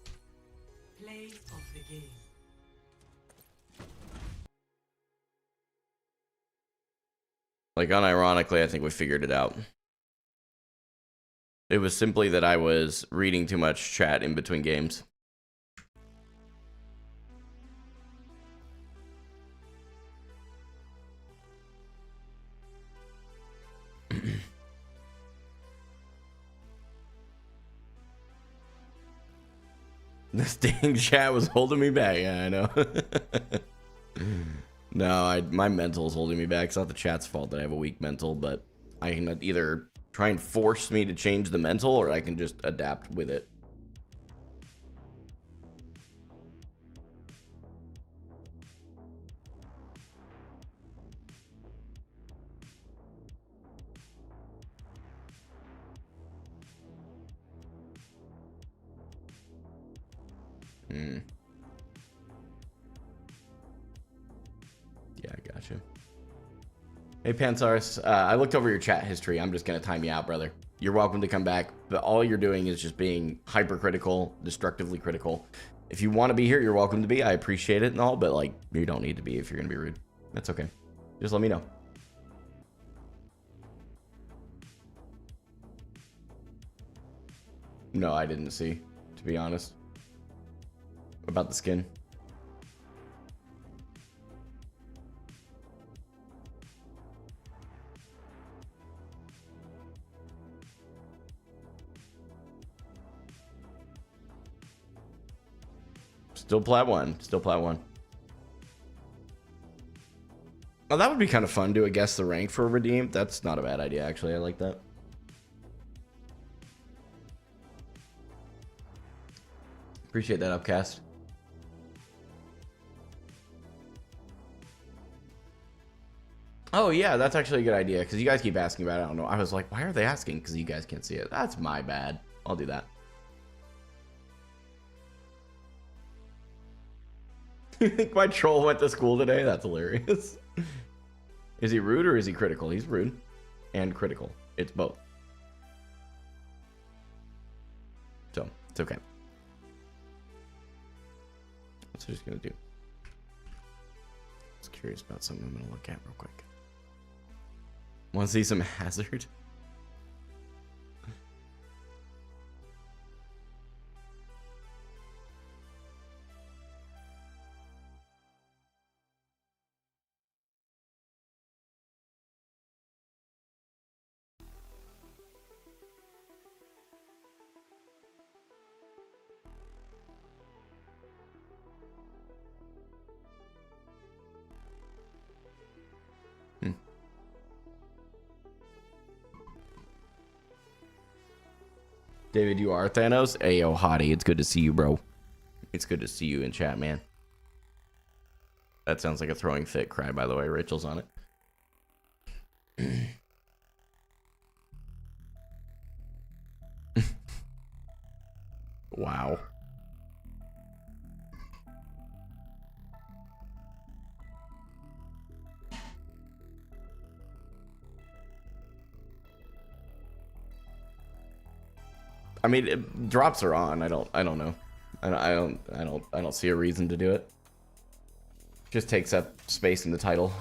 Play of the game. Like, unironically, I think we figured it out. It was simply that I was reading too much chat in between games. This dang chat was holding me back. Yeah, I know. No, my mental is holding me back. It's not the chat's fault that I have a weak mental, but I can either try and force me to change the mental, or I can just adapt with it. Yeah, I gotcha. Hey, Pansars, I looked over your chat history. I'm just going to time you out, brother. You're welcome to come back, but all you're doing is just being hypercritical, destructively critical. If you want to be here, you're welcome to be. I appreciate it and all, but, like, you don't need to be if you're going to be rude. That's okay. Just let me know. No, I didn't see, to be honest. About the skin. Still plat 1. Still plat 1. Oh, that would be kind of fun to guess the rank for a redeem. That's not a bad idea, actually. I like that. Appreciate that, Upcast. Oh, yeah, that's actually a good idea, because you guys keep asking about it. I don't know. I was like, why are they asking? Because you guys can't see it. That's my bad. I'll do that. You think my troll went to school today? That's hilarious. Is he rude or is he critical? He's rude and critical. It's both. So, it's okay. What's he just gonna do? I was curious about something I'm gonna look at real quick. Want to see some hazard? David, you are Thanos? Ayo, hottie. It's good to see you, bro. It's good to see you in chat, man. That sounds like a throwing fit cry, by the way. Rachel's on it. Wow. I mean, drops are on. I don't know. I don't see a reason to do it. Just takes up space in the title.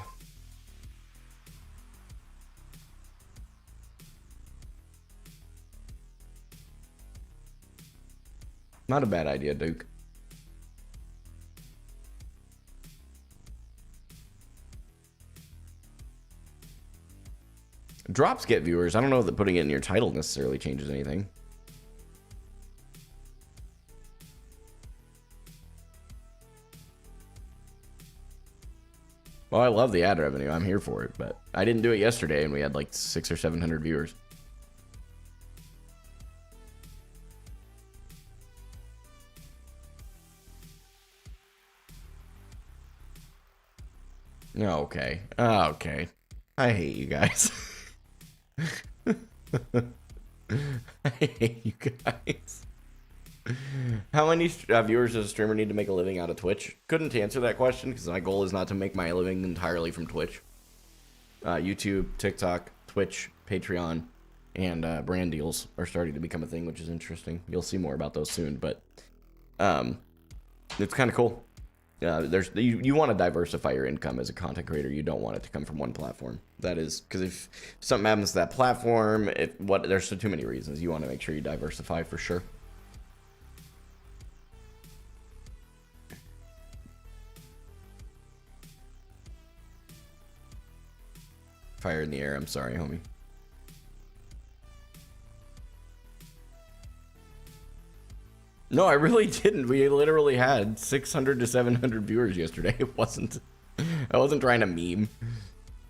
Not a bad idea, Duke. Drops get viewers. I don't know that putting it in your title necessarily changes anything. Well, I love the ad revenue. I'm here for it, but I didn't do it yesterday, and we had like 600 or 700 viewers. Okay. Okay. I hate you guys. I hate you guys. How many viewers does a streamer need to make a living out of Twitch? Couldn't answer that question because my goal is not to make my living entirely from Twitch. YouTube, TikTok, Twitch, Patreon, and brand deals are starting to become a thing, which is interesting. You'll see more about those soon, but it's kind of cool. You want to diversify your income as a content creator. You don't want it to come from one platform. That is because if something happens to that platform, there's too many reasons. You want to make sure you diversify for sure. Fire in the air. I'm sorry, homie. No, I really didn't. We literally had 600 to 700 viewers yesterday. I wasn't trying to meme.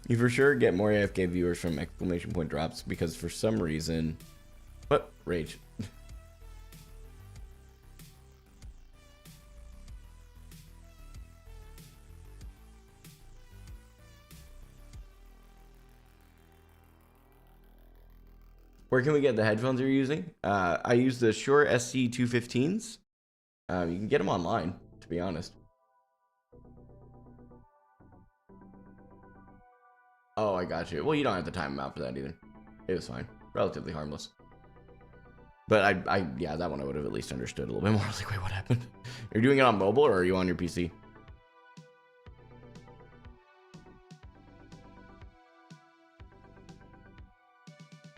You for sure get more AFK viewers from exclamation point drops because for some reason, what rage? Where can we get the headphones you're using? I use the Shure SC215s. You can get them online, to be honest. Oh, I got you. Well, you don't have to time them out for that either. It was fine. Relatively harmless. But yeah, that one I would have at least understood a little bit more. I was like, wait, what happened? You're doing it on mobile or are you on your PC?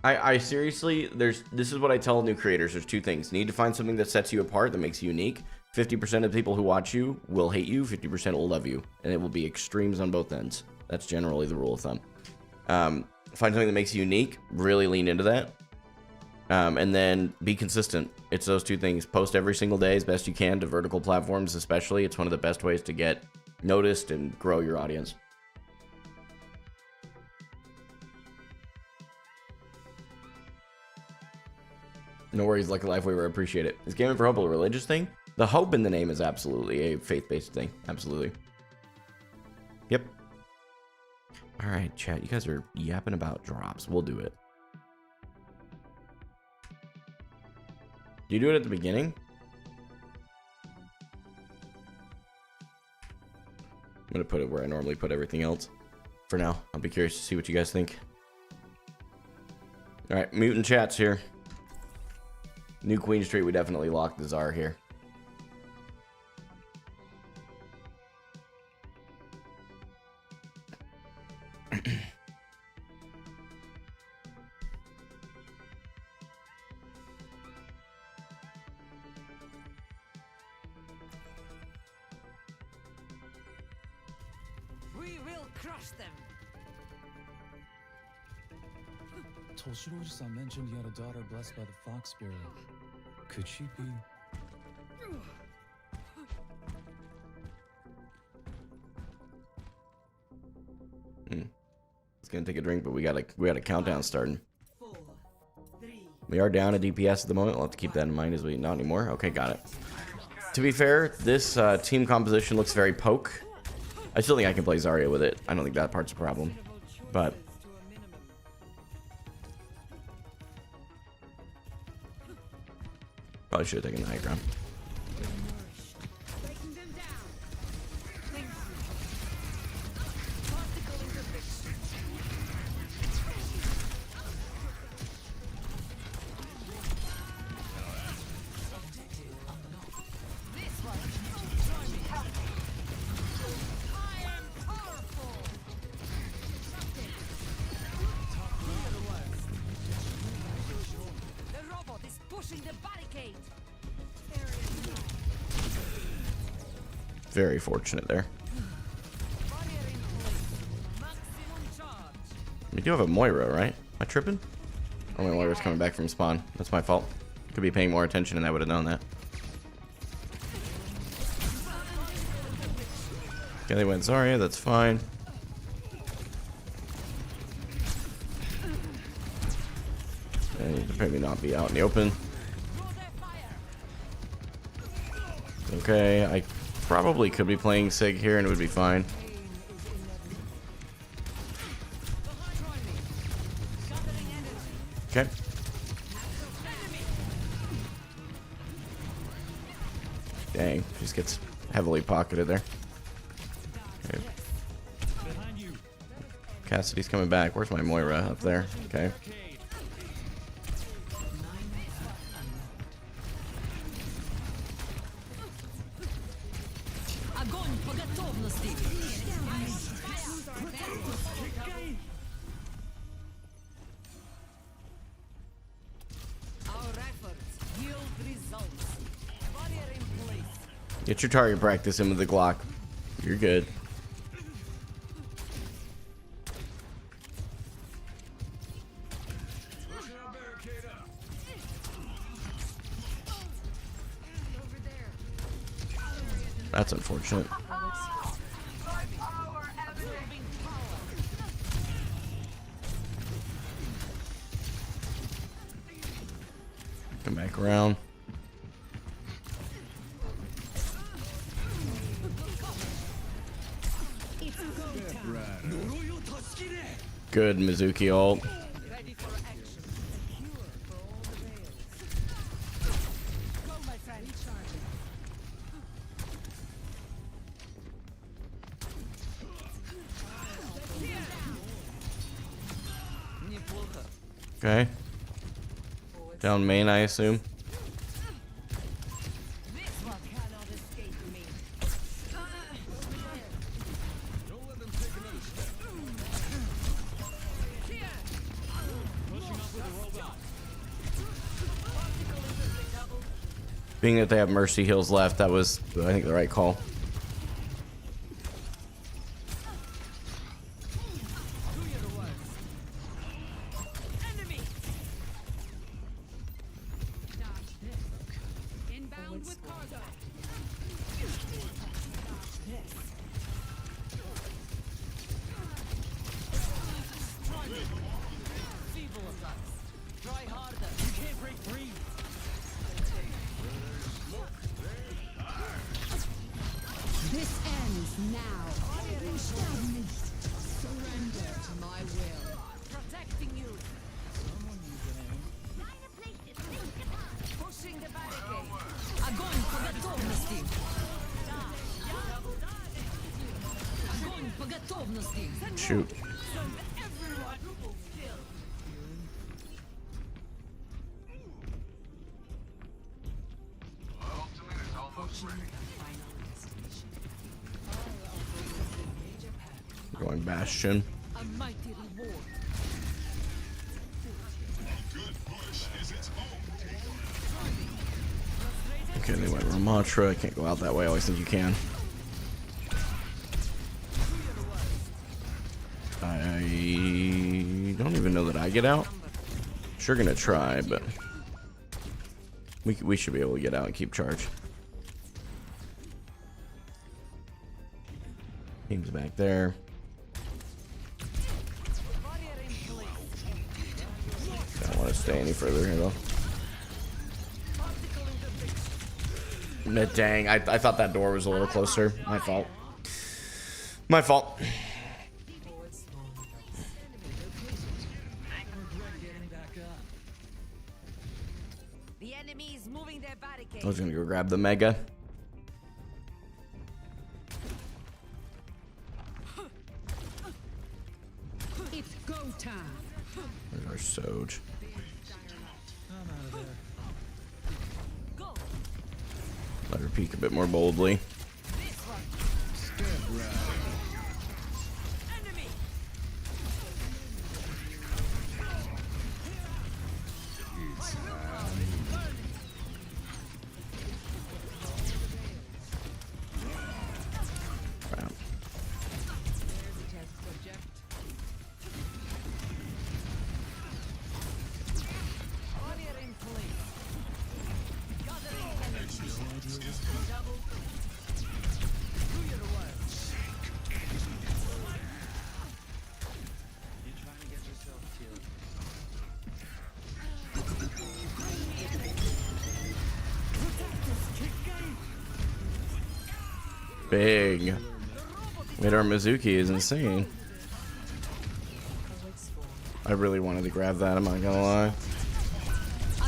I seriously, this is what I tell new creators. There's two things. You need to find something that sets you apart, that makes you unique. 50% of the people who watch you will hate you, 50% will love you. And it will be extremes on both ends. That's generally the rule of thumb. Find something that makes you unique, really lean into that. And then be consistent. It's those two things. Post every single day as best you can to vertical platforms especially. It's one of the best ways to get noticed and grow your audience. No worries, Lucky Life Waiver, I appreciate it. Is Gamin4Hope a religious thing? The hope in the name is absolutely a faith-based thing. Absolutely. Yep. Alright, chat. You guys are yapping about drops. We'll do it. Do you do it at the beginning? I'm going to put it where I normally put everything else. For now. I'll be curious to see what you guys think. Alright, mutant chats here. New Queen Street, we definitely locked the Zarya here. We will crush them. Toshiro-san mentioned you had a daughter blessed by the Fox Spirit. Could she be? It's gonna take a drink, but we got a countdown starting. We are down a DPS at the moment. We'll have to keep that in mind as we not anymore. Okay, got it. To be fair, this team composition looks very poke. I still think I can play Zarya with it. I don't think that part's a problem, but. Probably should have taken the high ground. Very fortunate there. We do have a Moira, right? Am I tripping? Oh, my Moira's coming back from spawn. That's my fault. Could be paying more attention and I would have known that. Okay, they went Zarya, that's fine. They need to apparently not be out in the open. Okay, I probably could be playing Sig here and it would be fine. Okay. Dang, just gets heavily pocketed there. Okay. Cassidy's coming back. Where's my Moira? Up there. Okay. Огонь по готовности! Our efforts yield results. Barrier in place. Get your target practice in with the Glock. You're good. That's unfortunate. Come back around. Good Mizuki ult. Ready for action. Secure for all the rails. Go, my friend. Okay. Down main, I assume. This one cannot escape me. Being that they have mercy heals left, that was, I think, the right call. Inbound with cargo. Feeble of us. Try harder. You can't break free. This ends now. Surrender to my will. Protecting you. Deine Pflicht ist nicht getan. Pushing the barricade. Огонь по готовности. Огонь по готовности. Shoot. Going Bastion. A mighty reward. Okay, they went Ramatra. I can't go out that way. I always think you can. I don't even know that I get out. Sure gonna try, but we should be able to get out and keep charge. Team's back there. Don't want to stay any further here though. Dang, I thought that door was a little closer. My fault. My fault. The enemy is moving their barricade. I was gonna go grab the Mega. It's go time. There's our Soj. Go. Let her peek a bit more boldly. This one. Enemy. Wow. Barrier in place. Gathering energy. Double. Do your work. You trying to get yourself killed? Big. Wait, our Mizuki is insane. I really wanted to grab that, I'm not gonna lie.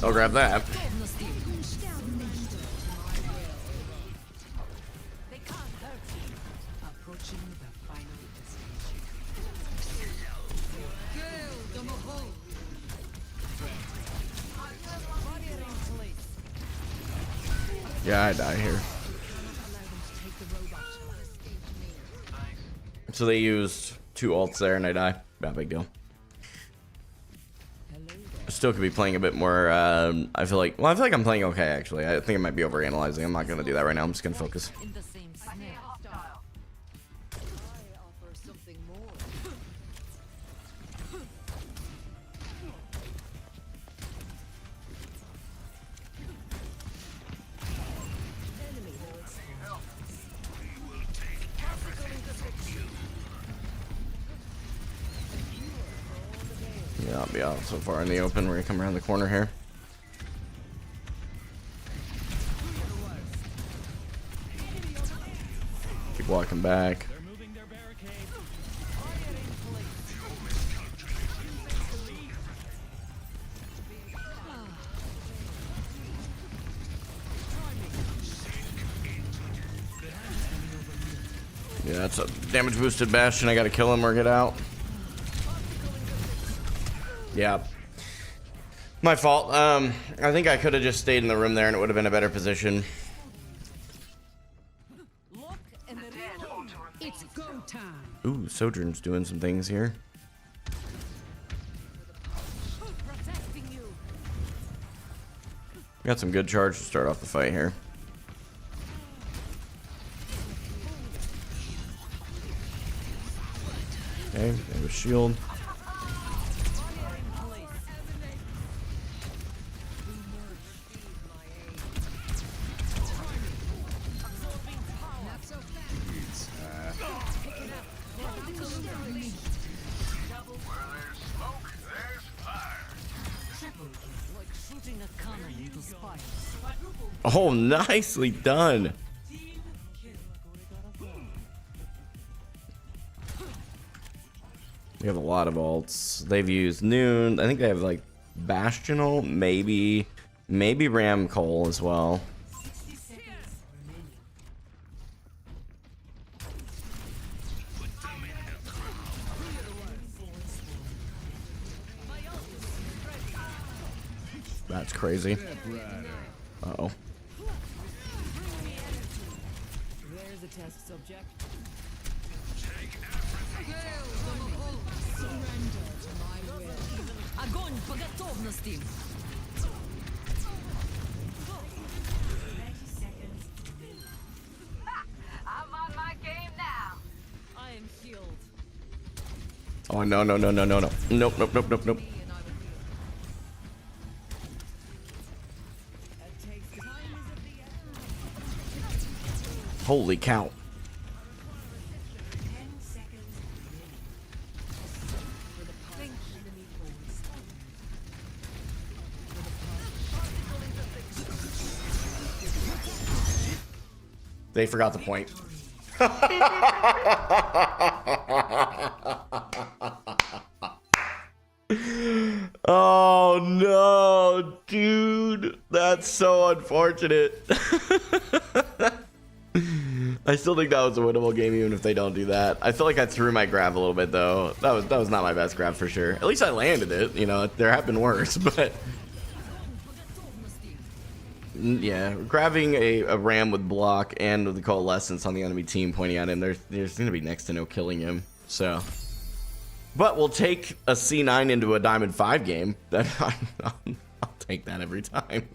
I'll grab that. Готовности. They can't hurt you. Approaching the final destination. Kill Gamin4Hope. Barrier in place. Yeah, I die here. Allow them to take the robot. So they used 2 ults there and I die. Not a big deal. I still could be playing a bit more. I feel like I'm playing okay actually. I think I might be overanalyzing. I'm not gonna do that right now. I'm just gonna focus. In the same snare. I offer something more. Enemy Yeah, I'll be out so far in the open. We're gonna come around the corner here. Keep walking back. They're moving their barricade. Yeah, that's a damage boosted Bastion. I gotta kill him or get out. Yeah. My fault. I think I could have just stayed in the room there and it would have been a better position. look and reload. It's go time. Ooh, Sojourn's doing some things here. Protecting you. Got some good charge to start off the fight here. Okay, there's a shield. Like shooting a cannon into spikes. Oh, nicely done. We have a lot of ults. They've used Noon. I think they have like Bastional, maybe Ram Cole as well. That's crazy. Uh-oh. There's a test subject. Surrender to my will. Огонь по готовности. I'm on my game now. I am healed. Oh, no. Nope. And I will heal. It takes time is of the essence. Holy cow. They forgot the point. Oh no, dude. That's so unfortunate. I still think that was a winnable game even if they don't do that. I feel like I threw my grab a little bit though. That was not my best grab for sure. At least I landed it, you know, there have been worse, but yeah, grabbing a ram with block and with the coalescence on the enemy team pointing at him, there's gonna be next to no killing him. So, but we'll take a C9 into a Diamond 5 game. I'll take that every time.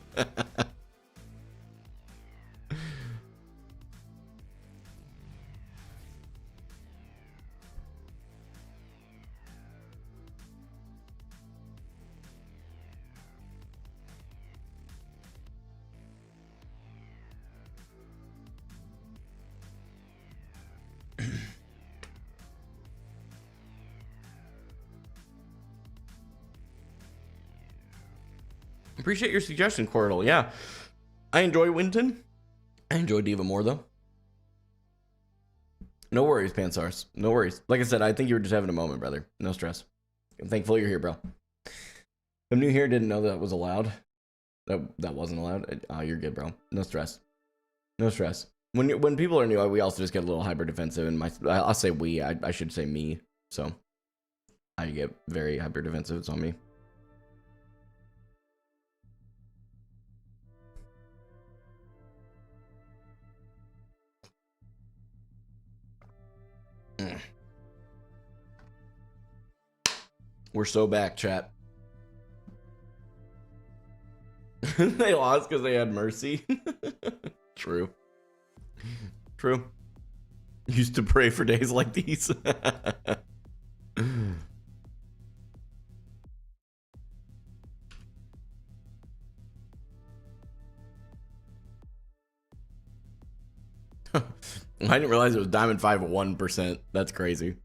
Appreciate your suggestion, Cordal. Yeah, I enjoy Winton. I enjoy D.Va more though. No worries, Pansars. No worries. Like I said, I think you were just having a moment, brother. No stress. I'm thankful you're here, bro. I'm new here. Didn't know that was allowed. That wasn't allowed. You're good, bro. No stress. No stress. When people are new, we also just get a little hyper defensive, and I'll say we. I should say me. So I get very hyper defensive. It's on me. We're so back, chat. They lost because they had mercy. True. True. Used to pray for days like these. I didn't realize it was Diamond 5 at 1%. That's crazy.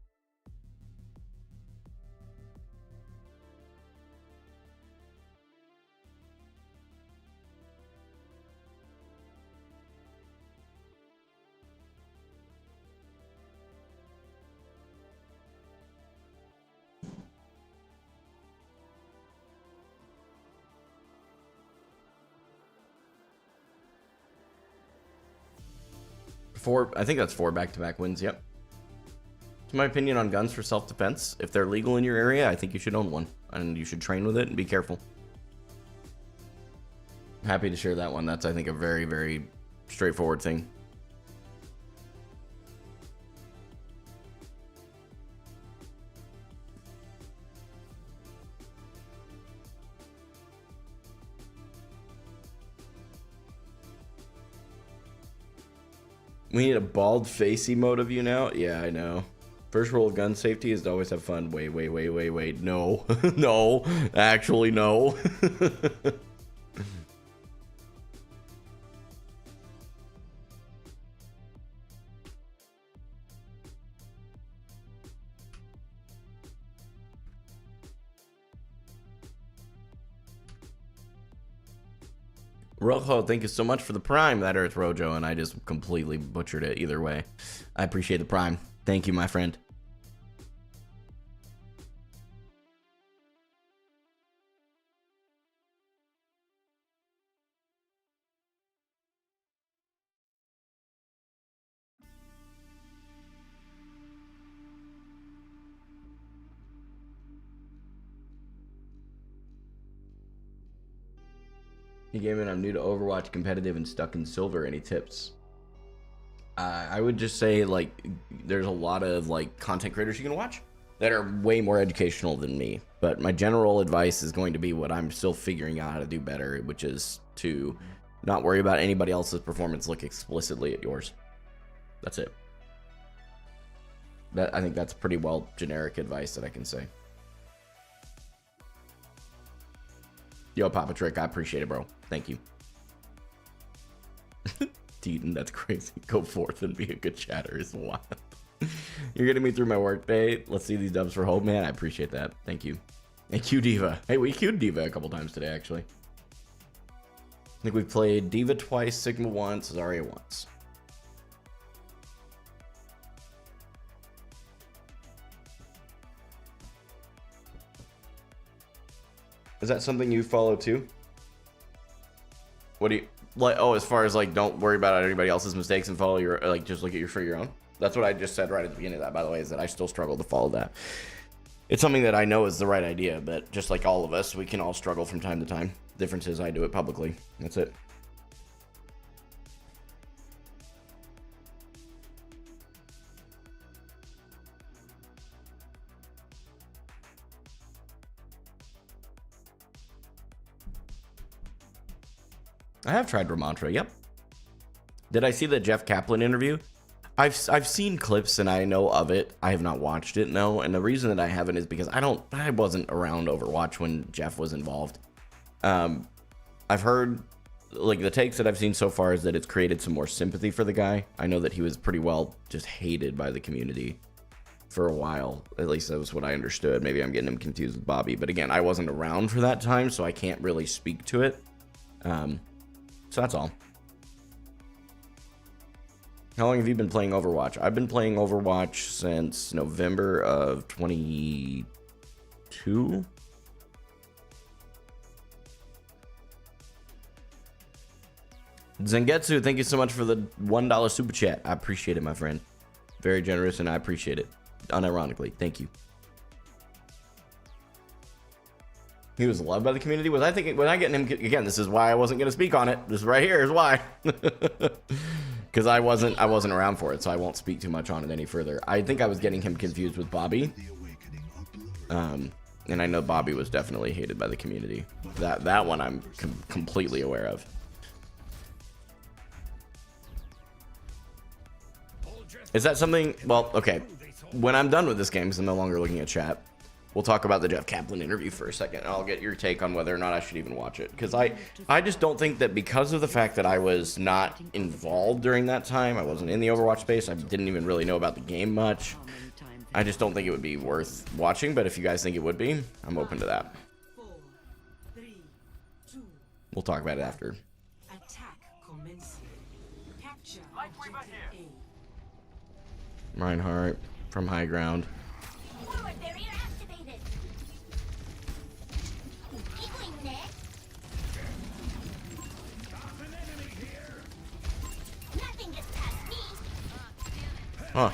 I think that's 4 back-to-back wins, yep. To my opinion on guns for self-defense, if they're legal in your area, I think you should own one. And you should train with it and be careful. I'm happy to share that one. That's, I think, a very, very straightforward thing. We need a bald face emote of you now? Yeah, I know. First rule of gun safety is to always have fun. Wait. No. No. Actually, no. Rojo, thank you so much for the Prime. That Earth Rojo, and I just completely butchered it either way. I appreciate the Prime. Thank you, my friend. Hey Gamin, I'm new to Overwatch, competitive, and stuck in silver. Any tips? I would just say, like, there's a lot of like content creators you can watch that are way more educational than me. But my general advice is going to be what I'm still figuring out how to do better, which is to not worry about anybody else's performance. Look explicitly at yours. That's it. I think that's pretty well generic advice that I can say. Yo, Papa Trick, I appreciate it, bro. Thank you. Deaton, that's crazy. Go forth and be a good chatter is wild. You're getting me through my work day. Let's see these dubs for Hope, man. I appreciate that. Thank you. And Q D.Va. Hey, we queued D.Va a couple times today, actually. I think we've played D.Va twice, Sigma once, Zarya once. Is that something you follow too? What do you like? Oh, as far as like, don't worry about anybody else's mistakes and follow your, like, just look at for your own. That's what I just said right at the beginning of that, by the way, is that I still struggle to follow that. It's something that I know is the right idea, but just like all of us, we can all struggle from time to time. The difference is I do it publicly. That's it. I have tried Ramantra, yep. Did I see the Jeff Kaplan interview? I've seen clips and I know of it. I have not watched it, no. And the reason that I haven't is because I wasn't around Overwatch when Jeff was involved. I've heard, like, the takes that I've seen so far is that it's created some more sympathy for the guy. I know that he was pretty well just hated by the community for a while. At least that was what I understood. Maybe I'm getting him confused with Bobby. But again, I wasn't around for that time, so I can't really speak to it. So that's all. How long have you been playing Overwatch? I've been playing Overwatch since November of 22. Zengetsu, thank you so much for the $1 super chat. I appreciate it, my friend. Very generous, and I appreciate it. Unironically, thank you. He was loved by the community. Was I thinking, when I get him again? This is why I wasn't going to speak on it. This right here is why, because I wasn't around for it, so I won't speak too much on it any further. I think I was getting him confused with Bobby, And I know Bobby was definitely hated by the community. That one I'm completely aware of. Is that something? Well, okay. When I'm done with this game, because I'm no longer looking at chat, we'll talk about the Jeff Kaplan interview for a second, and I'll get your take on whether or not I should even watch it. Because I just don't think that because of the fact that I was not involved during that time, I wasn't in the Overwatch space, I didn't even really know about the game much, I just don't think it would be worth watching. But if you guys think it would be, I'm open to that. 4, 3, 2, We'll talk about it after. attack commencing. Capture objective A. Reinhardt from high ground. Forward barrier activated. Eagling net. Nothing gets past me. Huh.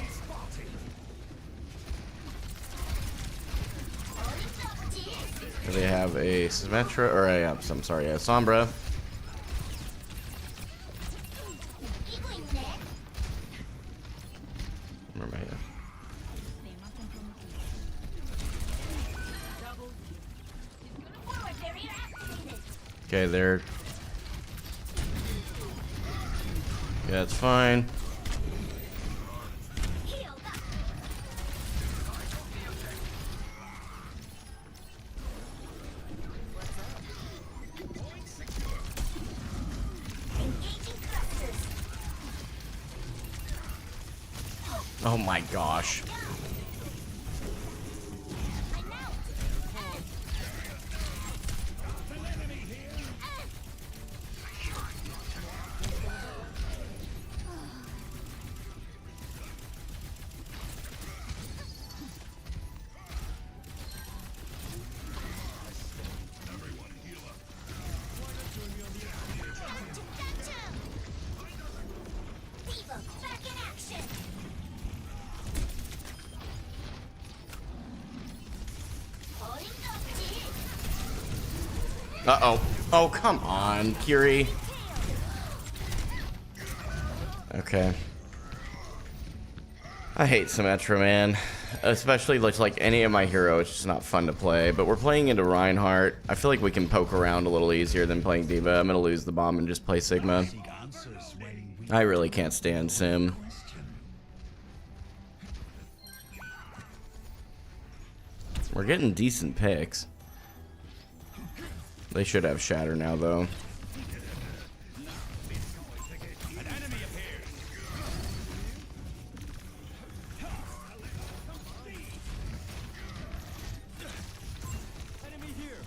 They have a Symmetra, or a, I'm sorry, a Sombra. Eagling net. Where am I at? Forward barrier activated. Okay, there. Yeah, that's fine. Healed up. Engaging clusters. Oh my gosh. I'm out. D.Va, back in action. Holding up, Uh-oh. Oh, come on, Kiri. Okay. I hate Symmetra, man. Especially like any of my heroes, it's just not fun to play. But we're playing into Reinhardt. I feel like we can poke around a little easier than playing D.Va. I'm gonna lose the bomb and just play Sigma. Seek answers when we I really can't stand Sim. We're getting decent picks. They should have Shatter now, though. Enemy here.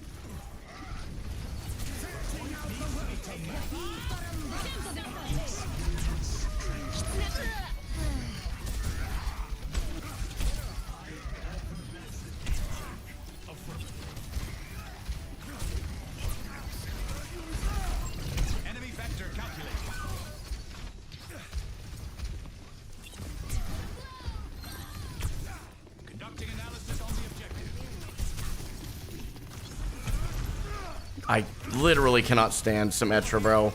enemy vector calculated. Conducting analysis on the objective. I literally cannot stand Symmetra, bro.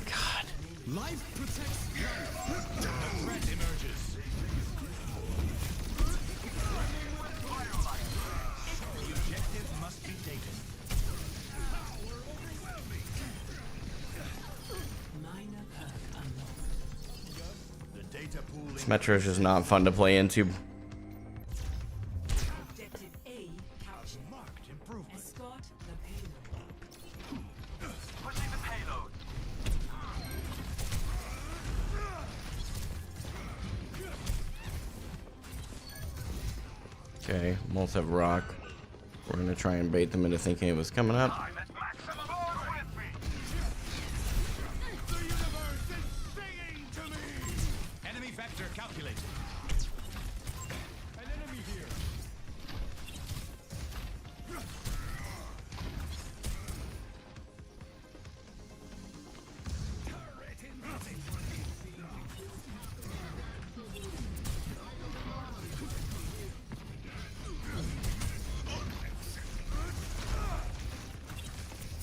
God. Life protects. Threat emerges. The objective must be taken. Minor perk unlocked. The data pool is Symmetra is just not fun to play into. Objective A captured. marked improvement. Escort the payload. Pushing the payload. Okay, Moles have Rock. We're gonna try and bait them into thinking it was coming up. I'm at maximum power with me. The universe is singing to me. Enemy vector calculated. An enemy here.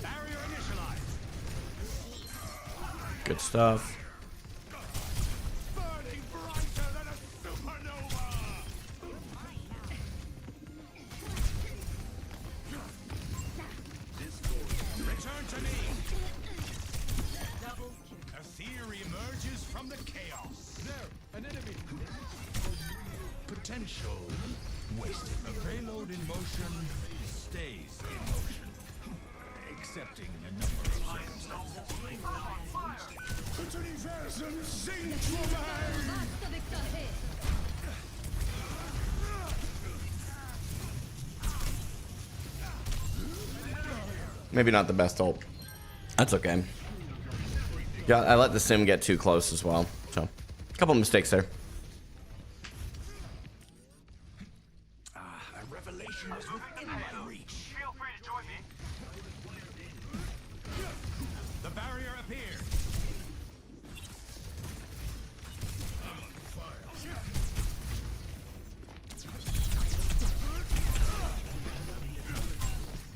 Barrier initialized. Good stuff. Burning brighter than a supernova. potential wasted. A payload in motion stays in motion, excepting a number of circumstances. Basta Victor here. Maybe not the best ult. That's okay. Yeah, I let the sim get too close as well. So, a couple mistakes there. A revelation is within my reach. Feel free to join me. The barrier appeared.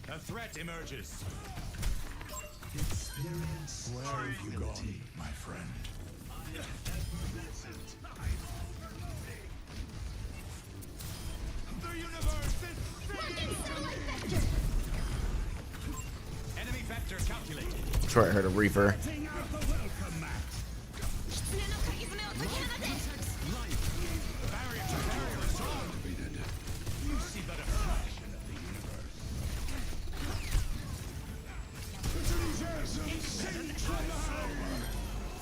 A threat emerges. Where have you gone, my friend? The universe is enemy vector calculated. That's where I heard a Reaper.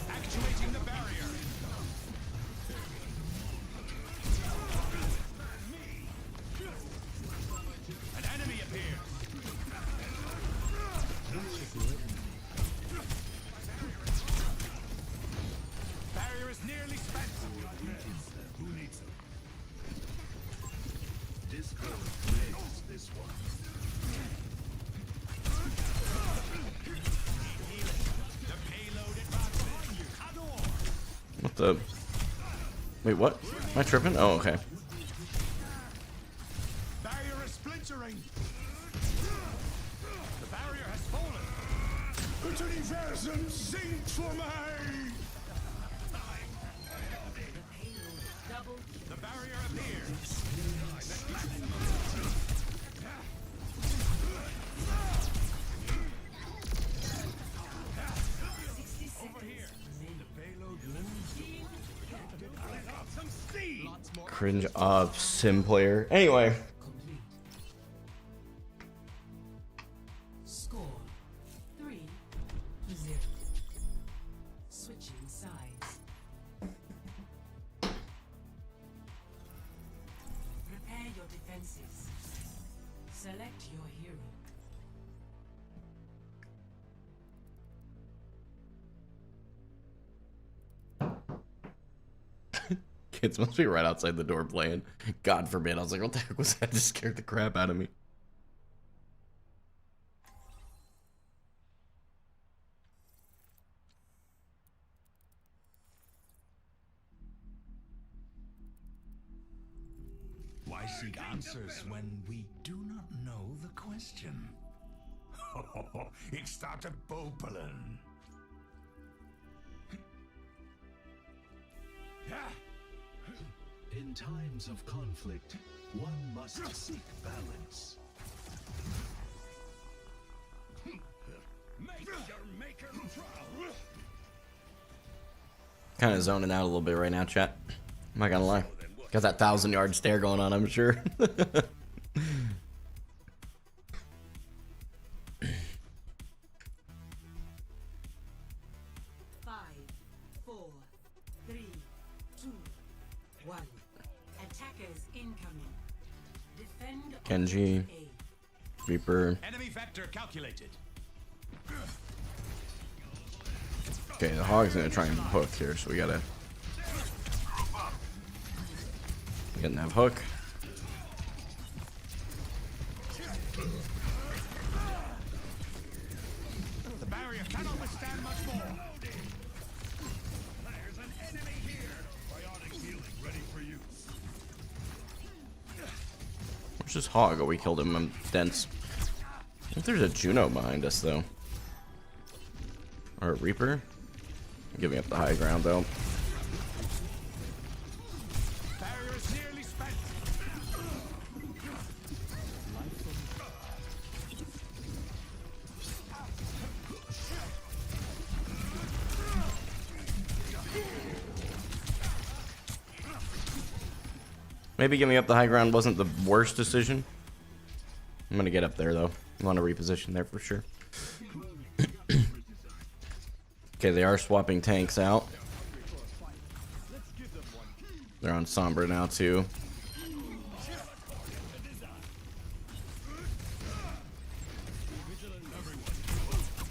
Actuating the barrier. An enemy appears. Barrier is nearly spent. Who needs them? Discord plays this one. The payload advances. What the? Wait, what? Am I tripping? Oh, okay. Barrier is splintering. The barrier has fallen. The universum sinkt for me. The barrier appears. Over here. The payload moves. Let off some steam. Cringe up, sim player. Anyway, Score 3-0. Switching sides. Prepare your defenses. Select your hero. kids must be right outside the door playing. God forbid. I was like, what the heck was that? Just scared the crap out of me. Why seek answers when we do not know the question? Ik sta te popelen. In times of conflict, one must seek balance. Make your maker proud. Kind of zoning out a little bit right now, chat. I'm not gonna lie. Got that 1,000-yard stare going on, I'm sure. 5, 4, 3, 2, 1. Attackers incoming. Defend Kenji, A. Reaper. Enemy vector calculated. Okay, the Hog's gonna try and hook here, so we gotta get that hook. The barrier cannot withstand much more. There's an enemy here. Bionic healing ready for use. Where's this Hog? Oh, we killed him. I'm dense. I think there's a Juno behind us, though. Or a Reaper. I'm giving up the high ground, though. Barrier is nearly spent. Maybe giving up the high ground wasn't the worst decision. I'm gonna get up there though. I want to reposition there for sure. Okay, they are swapping tanks out. They're on Sombra now too.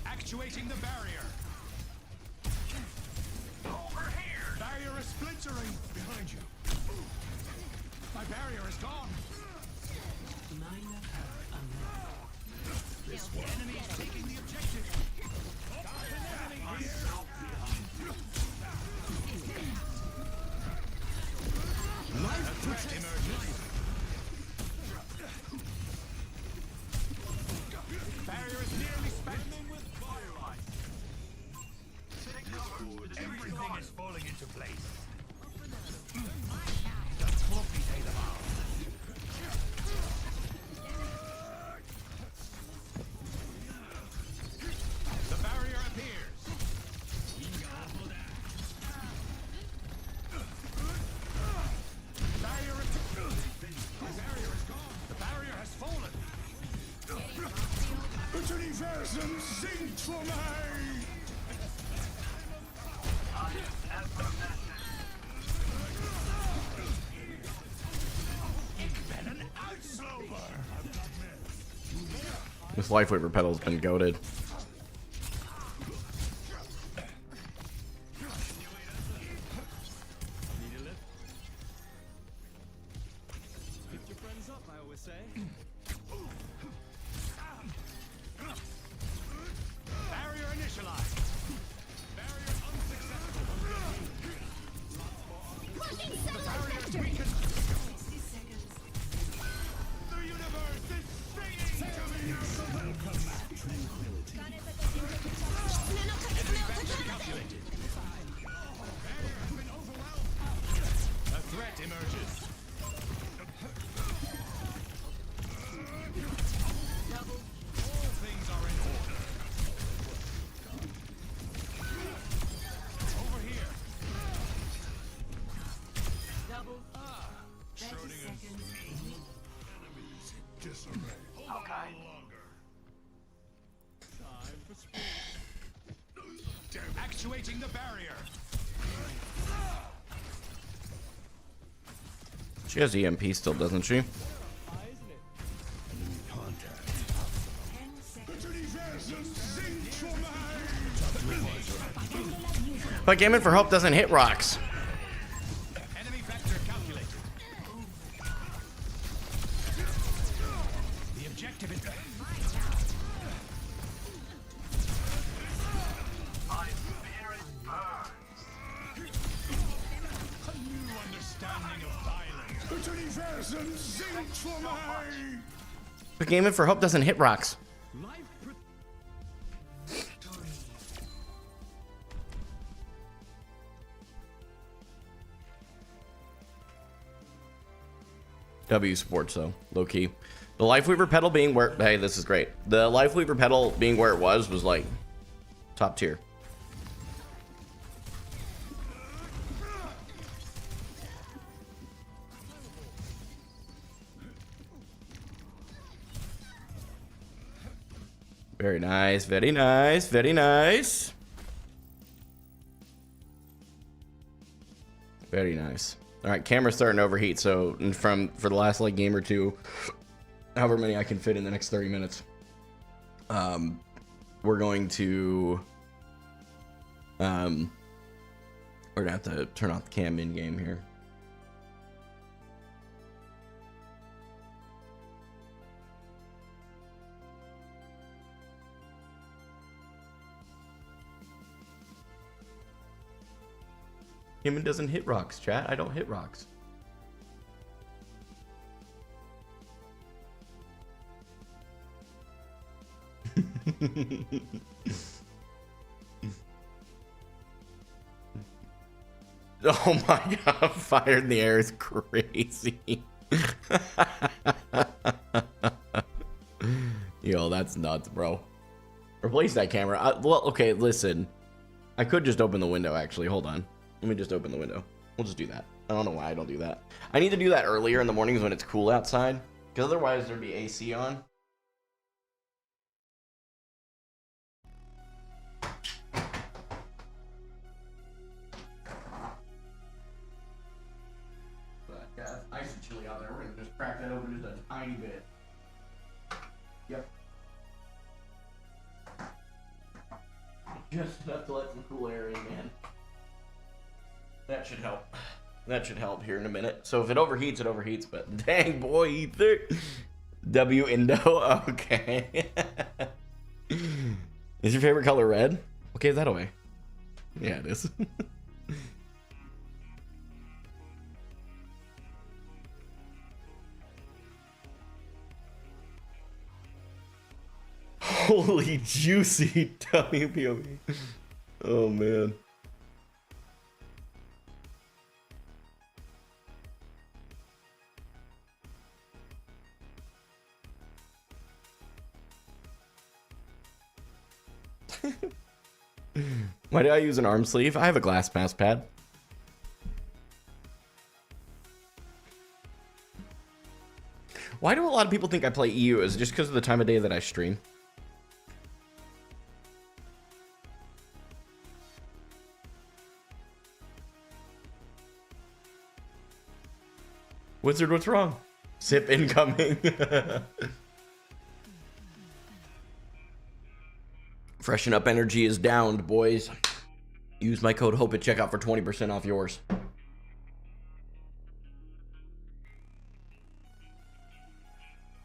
Actuating the barrier. Over here. Barrier is splintering. Behind you. My barrier is gone. This one. Enemy is taking the objective. Life threat emerges. Barrier is nearly spamming with firelight. Everything is falling into place. That's floppy them out. The barrier appears. The barrier is gone. The barrier has fallen. Das Universum singt für mich. Ich bin ein Auslauber. This life waiver pedal's been goated. Lift your friends up, I always say. Barrier initialized. Barrier unsuccessful. Working The solo barrier is victory. weakened. The universe is singing to me. Enemy vector calculated. Barrier has been overwhelmed. A threat emerges. All things are in order. Over here. Schrodinger's enemies in disarray. Hold on longer. Time for speed. Actuating the barrier. She has EMP still, doesn't she? But Gamin4Hope doesn't hit rocks. Enemy vector calculated. The objective is a new understanding of violence. Das Universum singt für mich. But Gamin4Hope doesn't hit rocks. W Sports though, low key. The Life Weaver pedal being where, hey, this is great. The Life Weaver pedal being where it was like top tier. Very nice, very nice, very nice. Very nice. All right, camera's starting to overheat, so for the last like game or two, however many I can fit in the next 30 minutes, we're going to we're gonna have to turn off the cam in game here. Human doesn't hit rocks, chat. I don't hit rocks. Oh my god, fire in the air is crazy. Yo, that's nuts, bro. Replace that camera. Well, okay, listen. I could just open the window, actually. Hold on. Let me just open the window. We'll just do that. I don't know why I don't do that. I need to do that earlier in the mornings when it's cool outside, because otherwise there'd be AC on. But ice and chili out there. We're gonna just crack that open just a tiny bit. Yep. Just enough to let some cool air in, man. That should help. That should help here in a minute. So if it overheats, it overheats. But dang, boy, ether. W Indo. Okay. Is your favorite color red? Okay, that away. Yeah, it is. Holy juicy WPOV. Oh man. Why do I use an arm sleeve? I have a glass mouse pad. Why do a lot of people think I play EU? Is it just because of the time of day that I stream? Wizard, what's wrong? Sip incoming. Freshen up energy is downed, boys. Use my code HOPE at checkout for 20% off yours.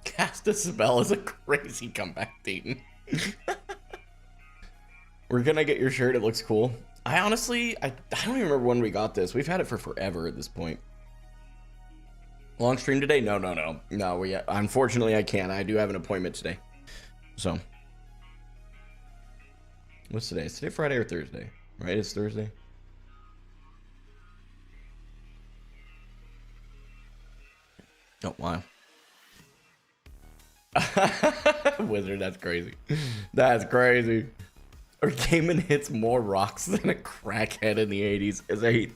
Cast a spell is a crazy comeback, Dayton. We're gonna get your shirt. It looks cool. I honestly, I don't even remember when we got this. We've had it for forever at this point. Long stream today? No. Unfortunately, I can't. I do have an appointment today. So. What's today? Is today Friday or Thursday? Right? It's Thursday. Oh, wow. Wizard, that's crazy. That's crazy. Or Gaiman hits more rocks than a crackhead in the 80s is a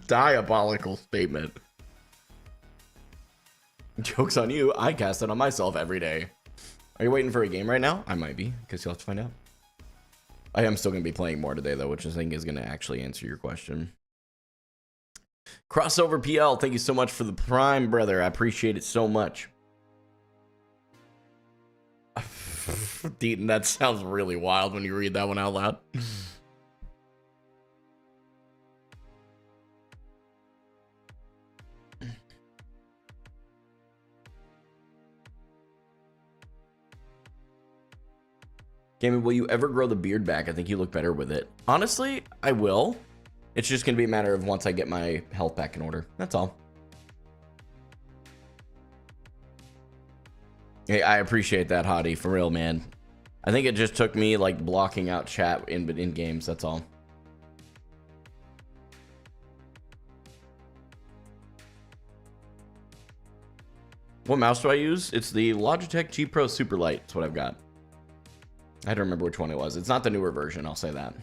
diabolical statement. Joke's on you. I cast it on myself every day. Are you waiting for a game right now? I might be, because you'll have to find out. I am still going to be playing more today, though, which I think is going to actually answer your question. Crossover PL, thank you so much for the Prime, brother. I appreciate it so much. Deaton, that sounds really wild when you read that one out loud. Gaming, will you ever grow the beard back? I think you look better with it. Honestly, I will. It's just going to be a matter of once I get my health back in order. That's all. Hey, I appreciate that, Hottie, for real, man. I think it just took me, like, blocking out chat in games, that's all. What mouse do I use? It's the Logitech G Pro Superlight. That's what I've got. I don't remember which one it was. It's not the newer version, I'll say that.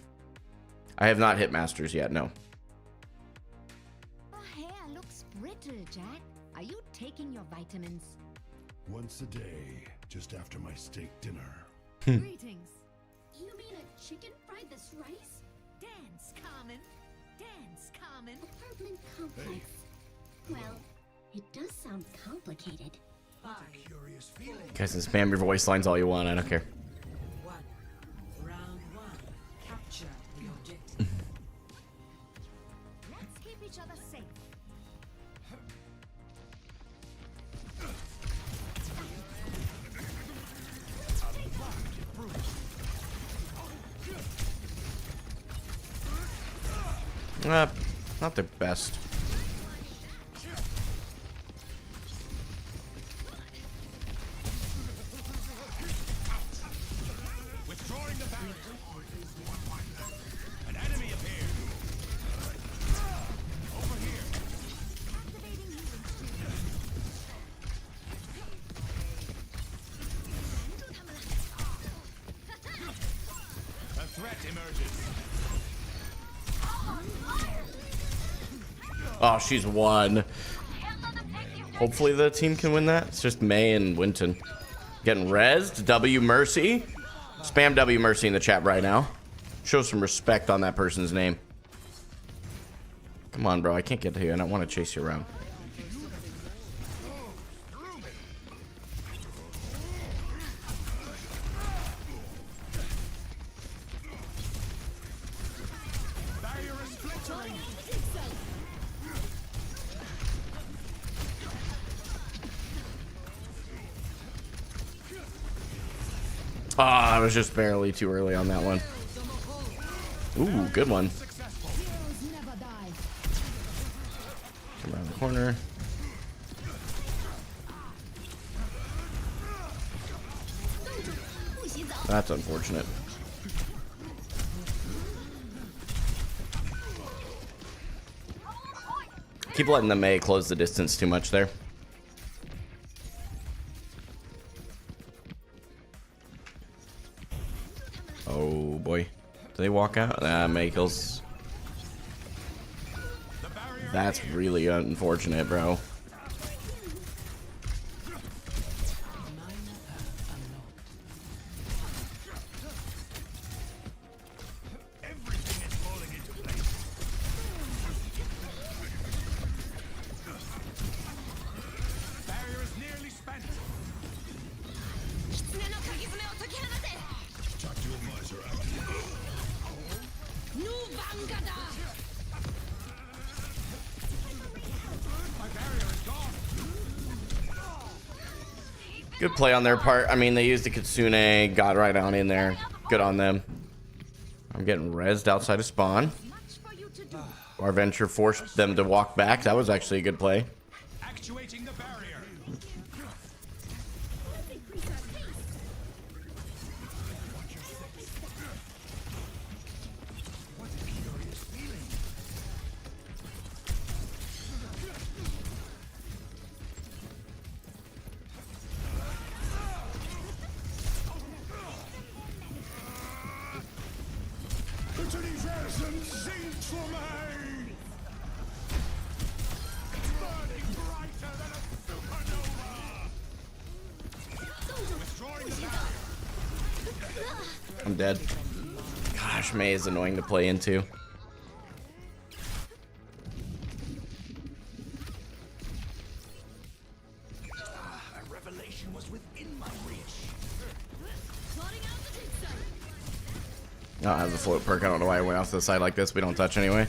I have not hit Masters yet, no. Your hair looks brittle, Jack. Are you taking your vitamins? Once a day, just after my steak dinner. Greetings. You mean a chicken fried this rice? Dance, Carmen. Dance, Carmen. Apartment complex. Well, it does sound complicated. Curious feeling. You guys can spam your voice lines all you want, I don't care. Round one. Capture the objective. Let's keep each other safe. Not their best. Withdrawing the barrier. An enemy appeared. Over here. A threat emerges. Oh, she's won. Hopefully the team can win that. It's just May and Winton. Getting rezzed. W Mercy. Spam W Mercy in the chat right now. Show some respect on that person's name. Come on, bro. I can't get to you. I don't want to chase you around. Ah, I was just barely too early on that one. Ooh, good one. Come around the corner. That's unfortunate. Keep letting the Mei close the distance too much there. Oh boy. Do they walk out? Mei kills. That's really unfortunate, bro. Good play on their part. I mean, they used the Kitsune, got right on in there. Good on them. I'm getting rezzed outside of spawn. Our venture forced them to walk back. That was actually a good play. Actuating the barrier. I'm dead. Gosh, Mei is annoying to play into. A revelation was within my reach. I don't have the float perk. I don't know why I went off to the side like this. We don't touch anyway.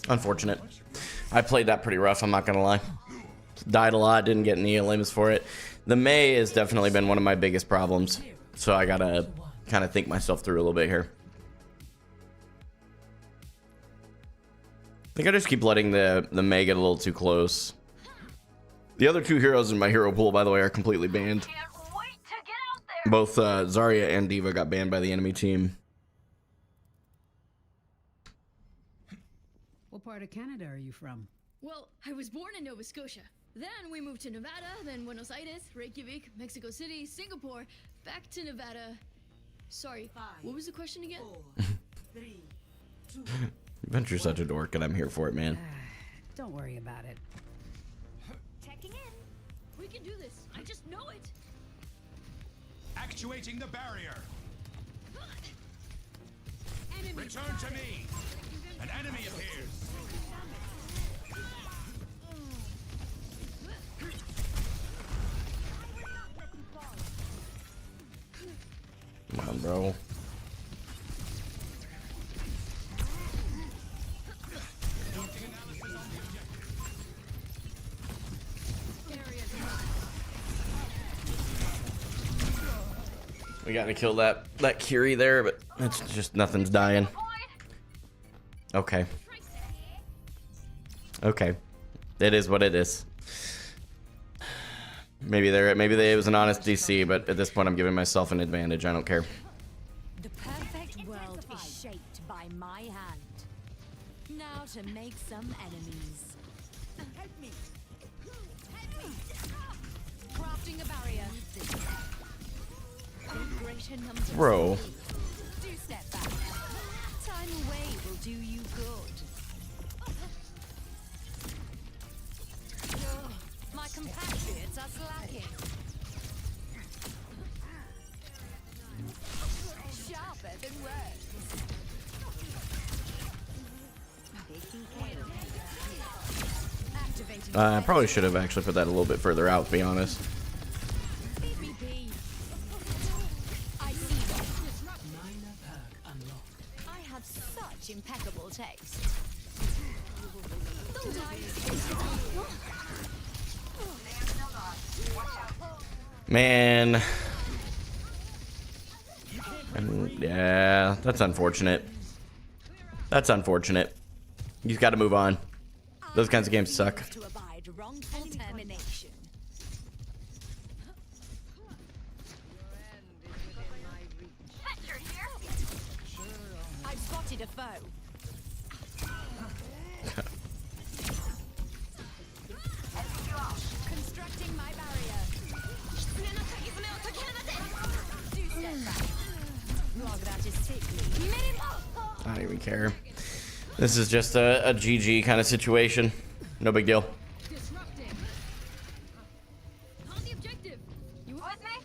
Unfortunate. I played that pretty rough, I'm not gonna lie. Died a lot, didn't get any limbs for it. The Mei has definitely been one of my biggest problems, so I gotta kind of think myself through a little bit here. I think I just keep letting the Mei get a little too close. The other two heroes in my hero pool, by the way, are completely banned. Both Zarya and D.Va got banned by the enemy team. What part of Canada are you from? Well, I was born in Nova Scotia. Then we moved to Nevada, then Buenos Aires, Reykjavik, Mexico City, Singapore, back to Nevada. Sorry, what was the question again? 4, 3, 2. Venture's such a dork, and I'm here for it, man. Don't worry about it. Checking in. We can do this. I just know it. Actuating the barrier. Return to me. An enemy appears. Come on, bro. We gotta kill that Kiri there, but it's just nothing's dying. Okay. Okay. It is what it is. Maybe it was an honest DC, but at this point I'm giving myself an advantage. I don't care. The perfect world is shaped by my hand. Now to make some enemies. Help me. Help me. Constructing a barrier. Greater numbers. Bro. Do step back. Time away will do you good. Ugh, my compatriots are slacking. Sharper than words. Taking care of me. Activating. I probably should have actually put that a little bit further out, to be honest. Leave me be. I see that. I have such impeccable taste. Man. Yeah, that's unfortunate. That's unfortunate. You've got to move on. Those kinds of games suck. To abide wrongful termination. I've spotted a foe. Constructing my barrier. Do step back. Log that is sickly. I don't even care. This is just a GG kind of situation. No big deal. Disrupting. On the objective. You with me?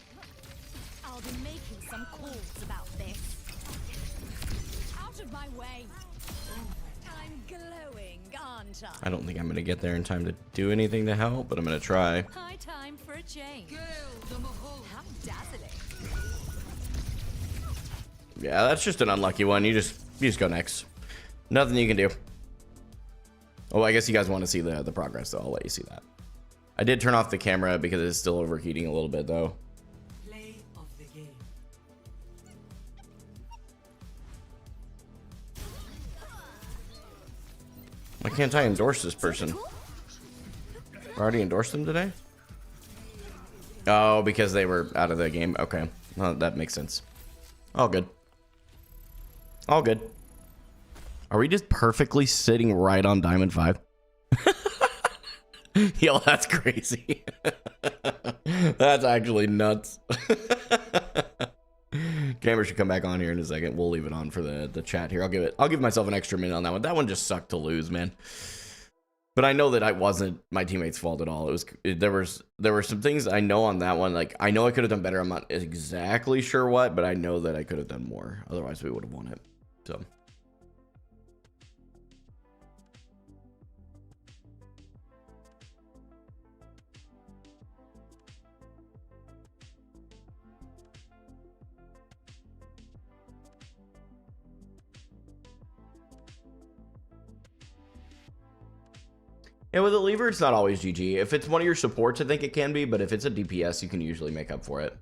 I'll be making some calls about this. Out of my way. I'm glowing, aren't I? I don't think I'm going to get there in time to do anything to help, but I'm going to try. High time for a change. How dazzling. Yeah, that's just an unlucky one. You just go next. Nothing you can do. Oh, I guess you guys want to see the progress, though. I'll let you see that. I did turn off the camera because it's still overheating a little bit, though. Play of the game. Why can't I endorse this person? I already endorsed them today? Oh, because they were out of the game. Okay. Well, that makes sense. All good. All good. Are we just perfectly sitting right on Diamond 5? Yo, that's crazy. That's actually nuts. Gamer should come back on here in a second. We'll leave it on for the chat here. I'll give myself an extra minute on that one. That one just sucked to lose, man. But I know that I wasn't my teammate's fault at all. There were some things I know on that one. Like, I know I could have done better. I'm not exactly sure what, but I know that I could have done more. Otherwise, we would have won it. So. Yeah, with a lever, it's not always GG. If it's one of your supports, I think it can be, but if it's a DPS, you can usually make up for it.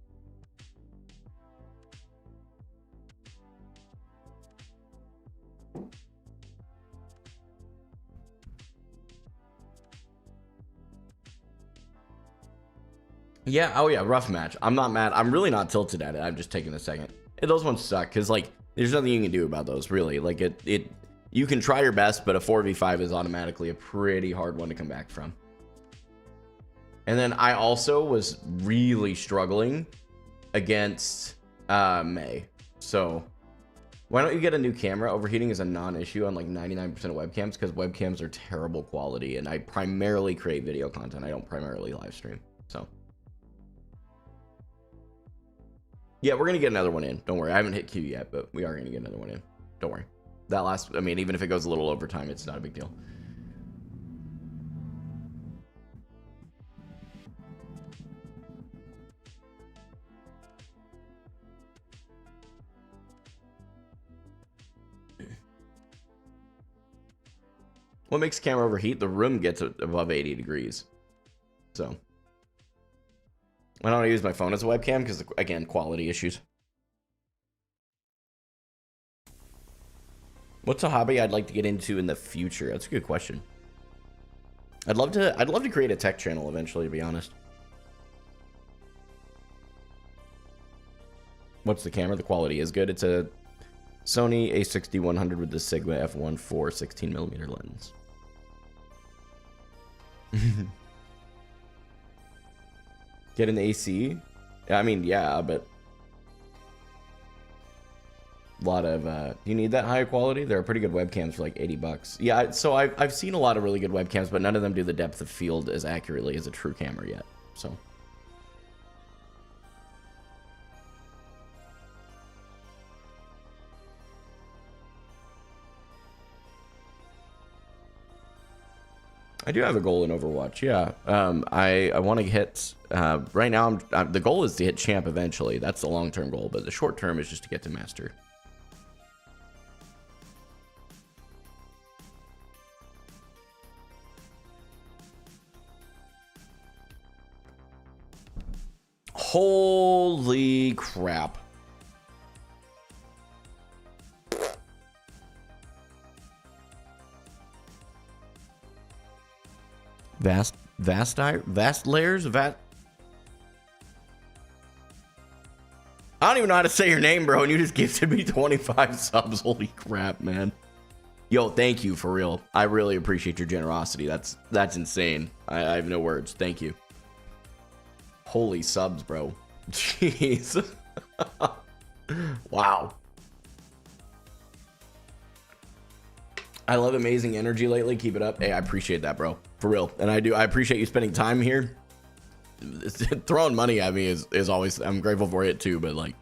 Yeah, oh yeah, rough match. I'm not mad. I'm really not tilted at it. I'm just taking a second. Those ones suck, because, like, there's nothing you can do about those, really. Like, you can try your best, but a 4v5 is automatically a pretty hard one to come back from. And then I also was really struggling against May. So why don't you get a new camera? Overheating is a non-issue on like 99% of webcams, because webcams are terrible quality, and I primarily create video content. I don't primarily live stream. So yeah, we're gonna get another one in. Don't worry. I haven't hit Q yet, but we are gonna get another one in. Don't worry. That last, I mean, even if it goes a little over time, it's not a big deal. What makes camera overheat? The room gets above 80 degrees. So I don't use my phone as a webcam because, again, quality issues. What's a hobby I'd like to get into in the future? That's a good question. I'd love to create a tech channel eventually, to be honest. What's the camera? The quality is good. It's a Sony a6100 with the Sigma f1.4 16mm lens. Get an AC? I mean, yeah, but a lot of you need that high quality. There are pretty good webcams for like $80. Yeah, so I've seen a lot of really good webcams, but none of them do the depth of field as accurately as a true camera yet. So I do have a goal in Overwatch. Yeah, I want to hit. Right now, the goal is to hit champ eventually. That's the long-term goal, but the short-term is just to get to master. Holy crap. Vast layers? I don't even know how to say your name, bro, and you just gifted me 25 subs. Holy crap, man. Yo, thank you, for real. I really appreciate your generosity. That's insane. I have no words. Thank you. Holy subs, bro. Jeez. Wow. I love amazing energy lately. Keep it up. Hey, I appreciate that, bro. For real. And I appreciate you spending time here. Throwing money at me is always, I'm grateful for it too, but like,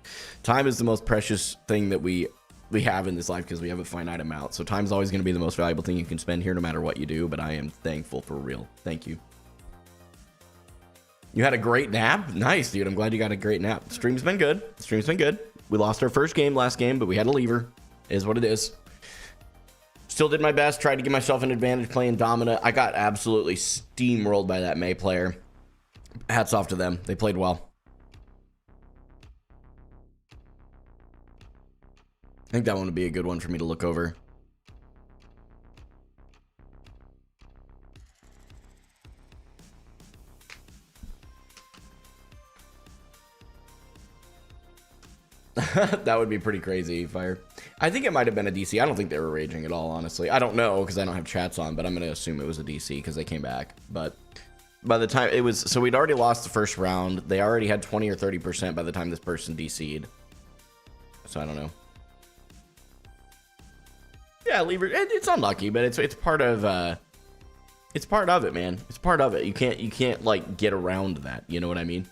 time is the most precious thing that we have in this life because we have a finite amount. So time's always going to be the most valuable thing you can spend here no matter what you do, but I am thankful, for real. Thank you. You had a great nap? Nice, dude. I'm glad you got a great nap. The stream's been good. The stream's been good. We lost our first game last game, but we had a lever. It is what it is. Still did my best. Tried to give myself an advantage playing Domina. I got absolutely steamrolled by that Mei player. Hats off to them. They played well. I think that one would be a good one for me to look over. That would be pretty crazy, Fire. I think it might have been a DC. I don't think they were raging at all, honestly. I don't know because I don't have chats on, but I'm going to assume it was a DC because they came back. But by the time it was, so we'd already lost the first round. They already had 20 or 30% by the time this person DC'd. So I don't know. Yeah, lever. It's unlucky, but it's part of it, man. It's part of it. You can't like get around that. You know what I mean?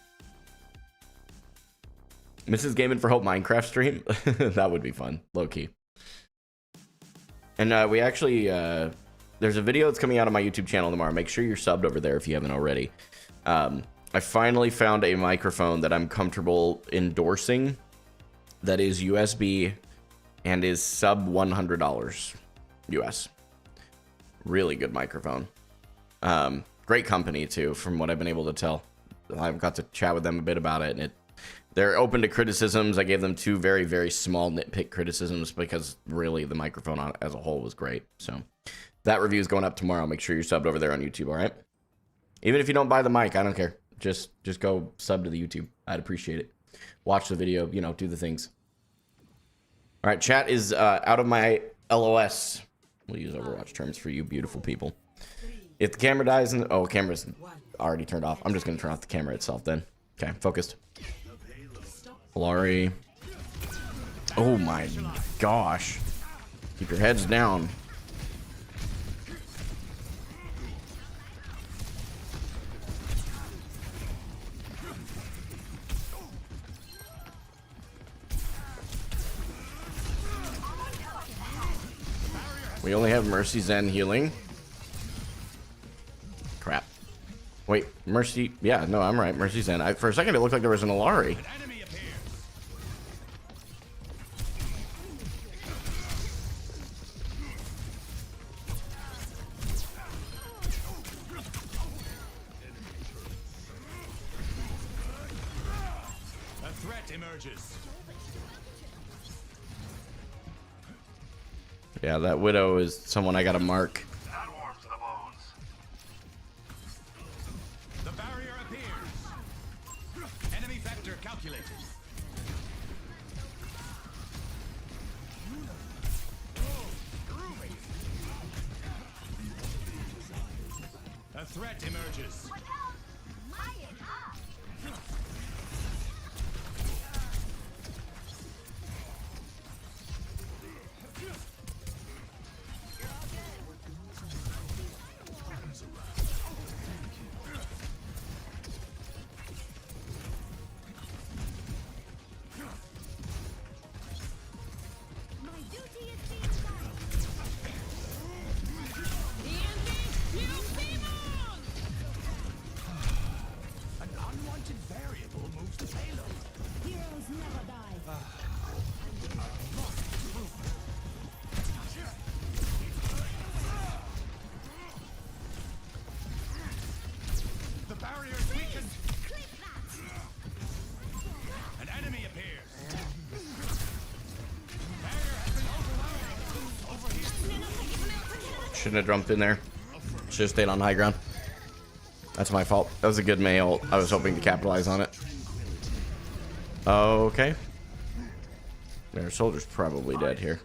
Mrs. Gamin4Hope Minecraft stream? That would be fun, low-key. And we actually, there's a video that's coming out on my YouTube channel tomorrow. Make sure you're subbed over there if you haven't already. I finally found a microphone that I'm comfortable endorsing that is USB and is sub $100 US. Really good microphone. Great company, too, from what I've been able to tell. I've got to chat with them a bit about it, and they're open to criticisms. I gave them 2 very, very small nitpick criticisms because really the microphone as a whole was great. So that review is going up tomorrow. Make sure you're subbed over there on YouTube, all right? Even if you don't buy the mic, I don't care. Just go sub to the YouTube. I'd appreciate it. Watch the video, you know, do the things. All right, chat is out of my LOS. We'll use Overwatch terms for you beautiful people. If the camera dies, camera's already turned off. I'm just going to turn off the camera itself then. Okay, focused. Lari. Oh my gosh. Keep your heads down. We only have Mercy Zen healing. Crap. Wait, Mercy. Yeah, no, I'm right. Mercy Zen. For a second, it looked like there was an Alari. Yeah, that Widow is someone I gotta mark. That warms the bones. The barrier appears. Enemy vector calculated. A threat emerges. Shouldn't have jumped in there. Should have stayed on high ground. That's my fault. That was a good Mei ult. I was hoping to capitalize on it. Okay. Their soldier's probably dead here.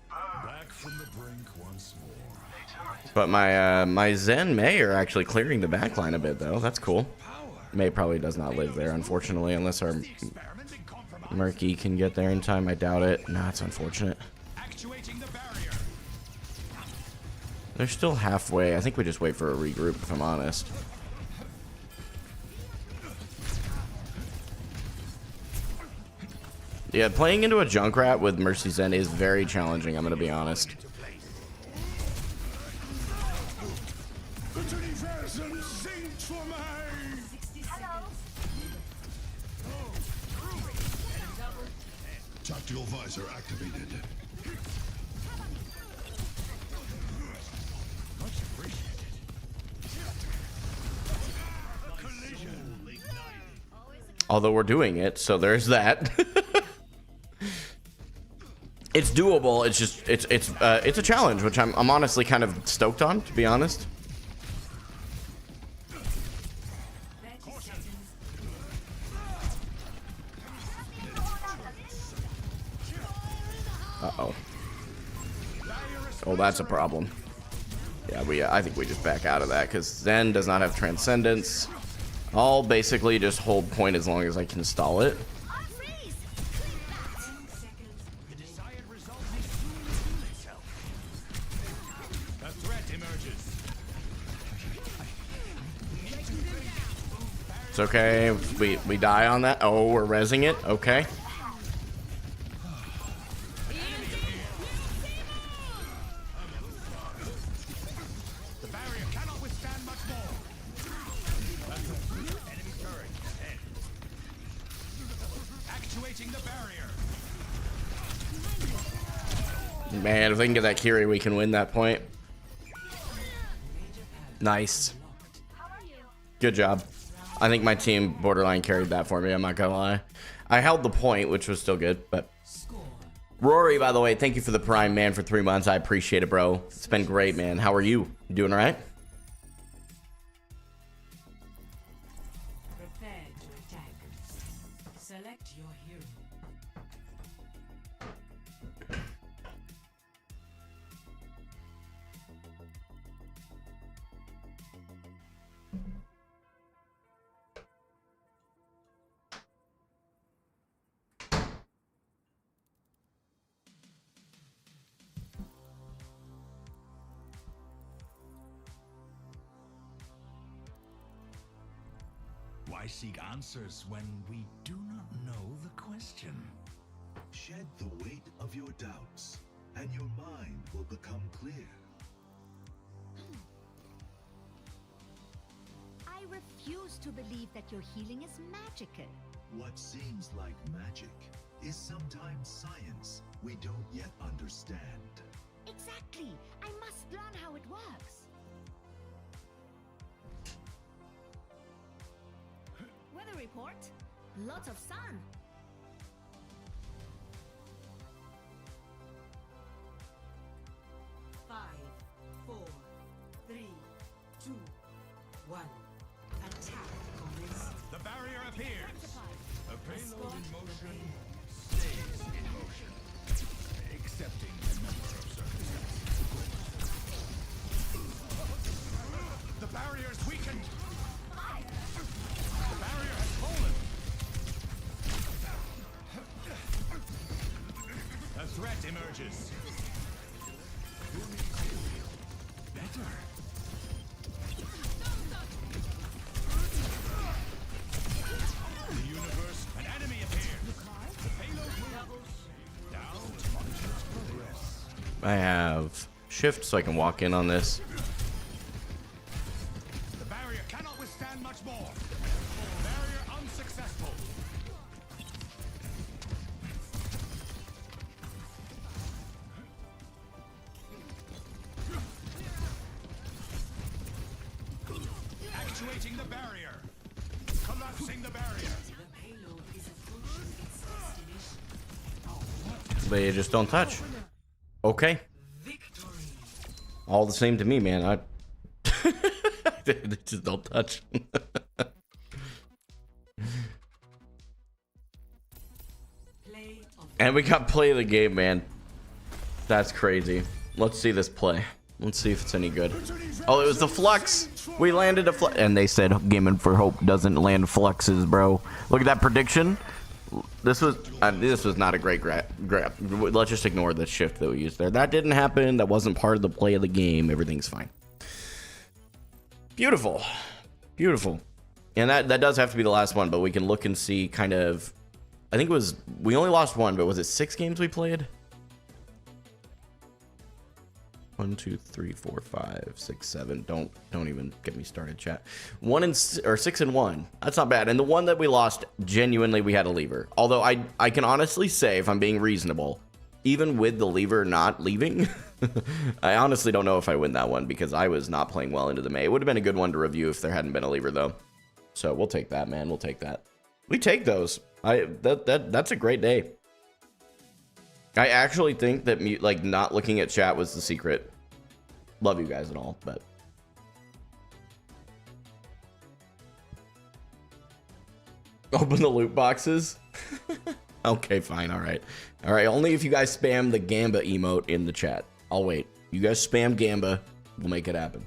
Back from the brink once more. But my Zen Mei are actually clearing the backline a bit, though. That's cool. Mei probably does not live there, unfortunately, unless our Murky can get there in time. I doubt it. Nah, it's unfortunate. Actuating the barrier. They're still halfway. I think we just wait for a regroup, if I'm honest. Yeah, playing into a Junkrat with Mercy Zen is very challenging, I'm going to be honest. Tactical visor activated. Much appreciated. Although we're doing it, so there's that. It's doable. It's just it's a challenge, which I'm honestly kind of stoked on, to be honest. Uh-oh. Oh, that's a problem. Yeah, I think we just back out of that because Zen does not have Transcendence. I'll basically just hold point as long as I can stall it. It's okay. We die on that. Oh, we're rezzing it. Okay. The barrier cannot withstand much more. Enemy turret ahead. Actuating the barrier. Man, if we can get that Kiri, we can win that point. Nice. Good job. I think my team borderline carried that for me, I'm not gonna lie. I held the point, which was still good, but... Rory, by the way, thank you for the Prime, man, for 3 months. I appreciate it, bro. It's been great, man. How are you? You doing all right? Prepare to attack. Select your hero. Why seek answers when we do not know the question? Shed the weight of your doubts, and your mind will become clear. I refuse to believe that your healing is magical. What seems like magic is sometimes science we don't yet understand. Exactly. I must learn how it works. Weather report. Lots of sun. Five, 4, 3, 2, 1. Attack commence. The barrier appears. A payload in motion stays in motion, accepting a number of circumstances. The barrier is weakened. The barrier has fallen. A threat emerges. Better. The universe, an enemy appears. The payload moves. Down monsters progress. I have shift so I can walk in on this. The barrier cannot withstand much more. Barrier unsuccessful. Actuating the barrier. Collapsing the barrier. The payload is approaching its destination. They just don't touch. Okay. Victory. all the same to me, man. They just don't touch. And we got play of the game, man. That's crazy. Let's see this play. Let's see if it's any good. Oh, it was the flux. We landed a flux. And they said Gamin4Hope doesn't land fluxes, bro. Look at that prediction. This was not a great grab. Let's just ignore the shift that we used there. That didn't happen. That wasn't part of the play of the game. Everything's fine. Beautiful. Beautiful. And that does have to be the last one, but we can look and see kind of... I think it was... We only lost one, but was it 6 games we played? 1, 2, 3, 4, 5, 6, 7. Don't even get me started, chat. 6 and 1. That's not bad. And the one that we lost, genuinely, we had a lever. Although I can honestly say, if I'm being reasonable, even with the lever not leaving, I honestly don't know if I win that one because I was not playing well into the May. It would have been a good one to review if there hadn't been a lever, though. So we'll take that, man. We'll take that. We take those. That's a great day. I actually think that like not looking at chat was the secret. Love you guys and all, but open the loot boxes. Okay, fine. All right. Only if you guys spam the Gamba emote in the chat. I'll wait. You guys spam Gamba, we'll make it happen.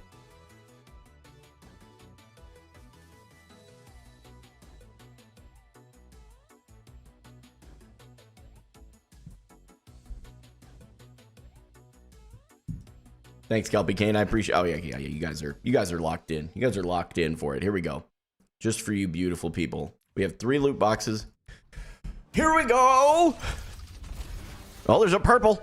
Thanks, Kelpie Kane. I appreciate. Oh yeah. You guys are locked in. You guys are locked in for it. Here we go. Just for you, beautiful people. We have 3 loot boxes. Here we go. Oh, there's a purple.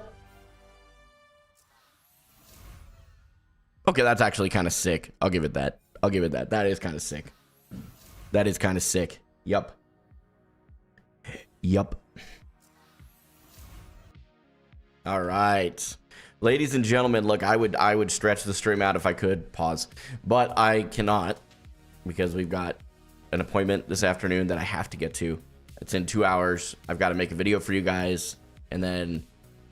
Okay, that's actually kind of sick. I'll give it that. That is kind of sick. Yup. All right. Ladies and gentlemen, look, I would stretch the stream out if I could. Pause. But I cannot because we've got an appointment this afternoon that I have to get to. It's in 2 hours. I've got to make a video for you guys. And then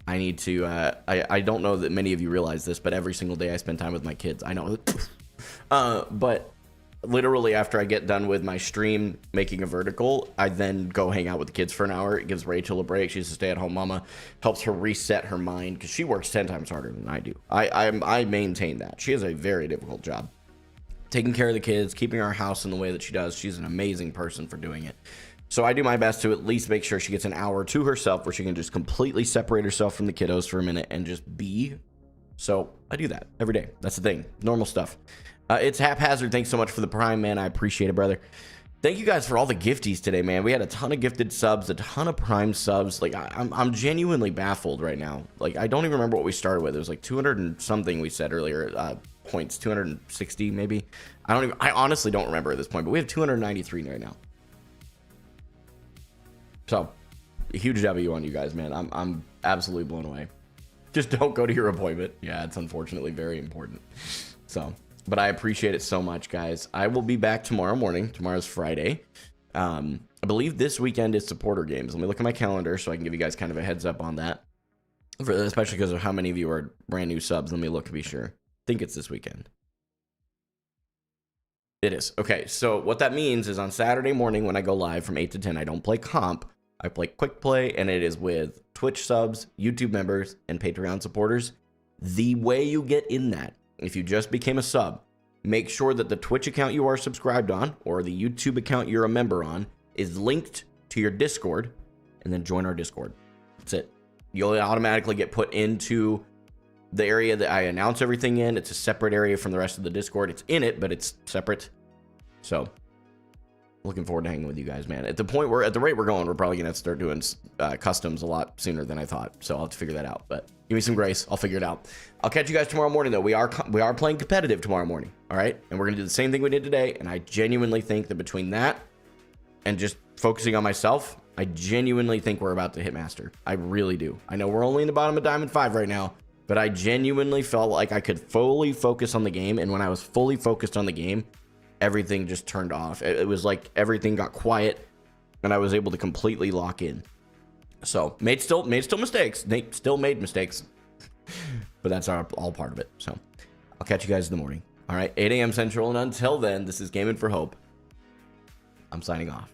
I need to... I don't know that many of you realize this, but every single day I spend time with my kids. I know. But literally after I get done with my stream making a vertical, I then go hang out with the kids for an hour. It gives Rachel a break. She's a stay-at-home mama. Helps her reset her mind because she works 10 times harder than I do. I maintain that. She has a very difficult job. Taking care of the kids, keeping our house in the way that she does. She's an amazing person for doing it. So I do my best to at least make sure she gets an hour to herself where she can just completely separate herself from the kiddos for a minute and just be. So I do that every day. That's the thing. Normal stuff. It's Haphazard. Thanks so much for the Prime, man. I appreciate it, brother. Thank you guys for all the gifties today, man. We had a ton of gifted subs, a ton of Prime subs. Like, I'm genuinely baffled right now. Like, I don't even remember what we started with. It was like 200 and something we said earlier. Points, 260 maybe. I honestly don't remember at this point, but we have 293 right now. So, a huge W on you guys, man. I'm absolutely blown away. Just don't go to your appointment. Yeah, it's unfortunately very important. So... But I appreciate it so much, guys. I will be back tomorrow morning. Tomorrow's Friday. I believe this weekend is supporter games. Let me look at my calendar so I can give you guys kind of a heads up on that. Especially because of how many of you are brand new subs. Let me look to be sure. I think it's this weekend. It is. Okay, so what that means is on Saturday morning when I go live from 8 to 10, I don't play comp. I play quick play, and it is with Twitch subs, YouTube members, and Patreon supporters. The way you get in that, if you just became a sub, make sure that the Twitch account you are subscribed on or the YouTube account you're a member on is linked to your Discord, and then join our Discord. That's it. You'll automatically get put into the area that I announce everything in. It's a separate area from the rest of the Discord. It's in it, but it's separate. So, looking forward to hanging with you guys, man. At the rate we're going, we're probably gonna have to start doing customs a lot sooner than I thought. So I'll have to figure that out. But give me some grace. I'll figure it out. I'll catch you guys tomorrow morning, though. We are playing competitive tomorrow morning. All right, and we're gonna do the same thing we did today. And I genuinely think that between that and just focusing on myself, I genuinely think we're about to hit master. I really do. I know we're only in the bottom of Diamond 5 right now, but I genuinely felt like I could fully focus on the game. And when I was fully focused on the game, everything just turned off. It was like everything got quiet, and I was able to completely lock in. So made still mistakes. Nate still made mistakes, but that's all part of it. So I'll catch you guys in the morning. All right, 8 a.m. Central. And until then, this is Gamin4Hope. I'm signing off.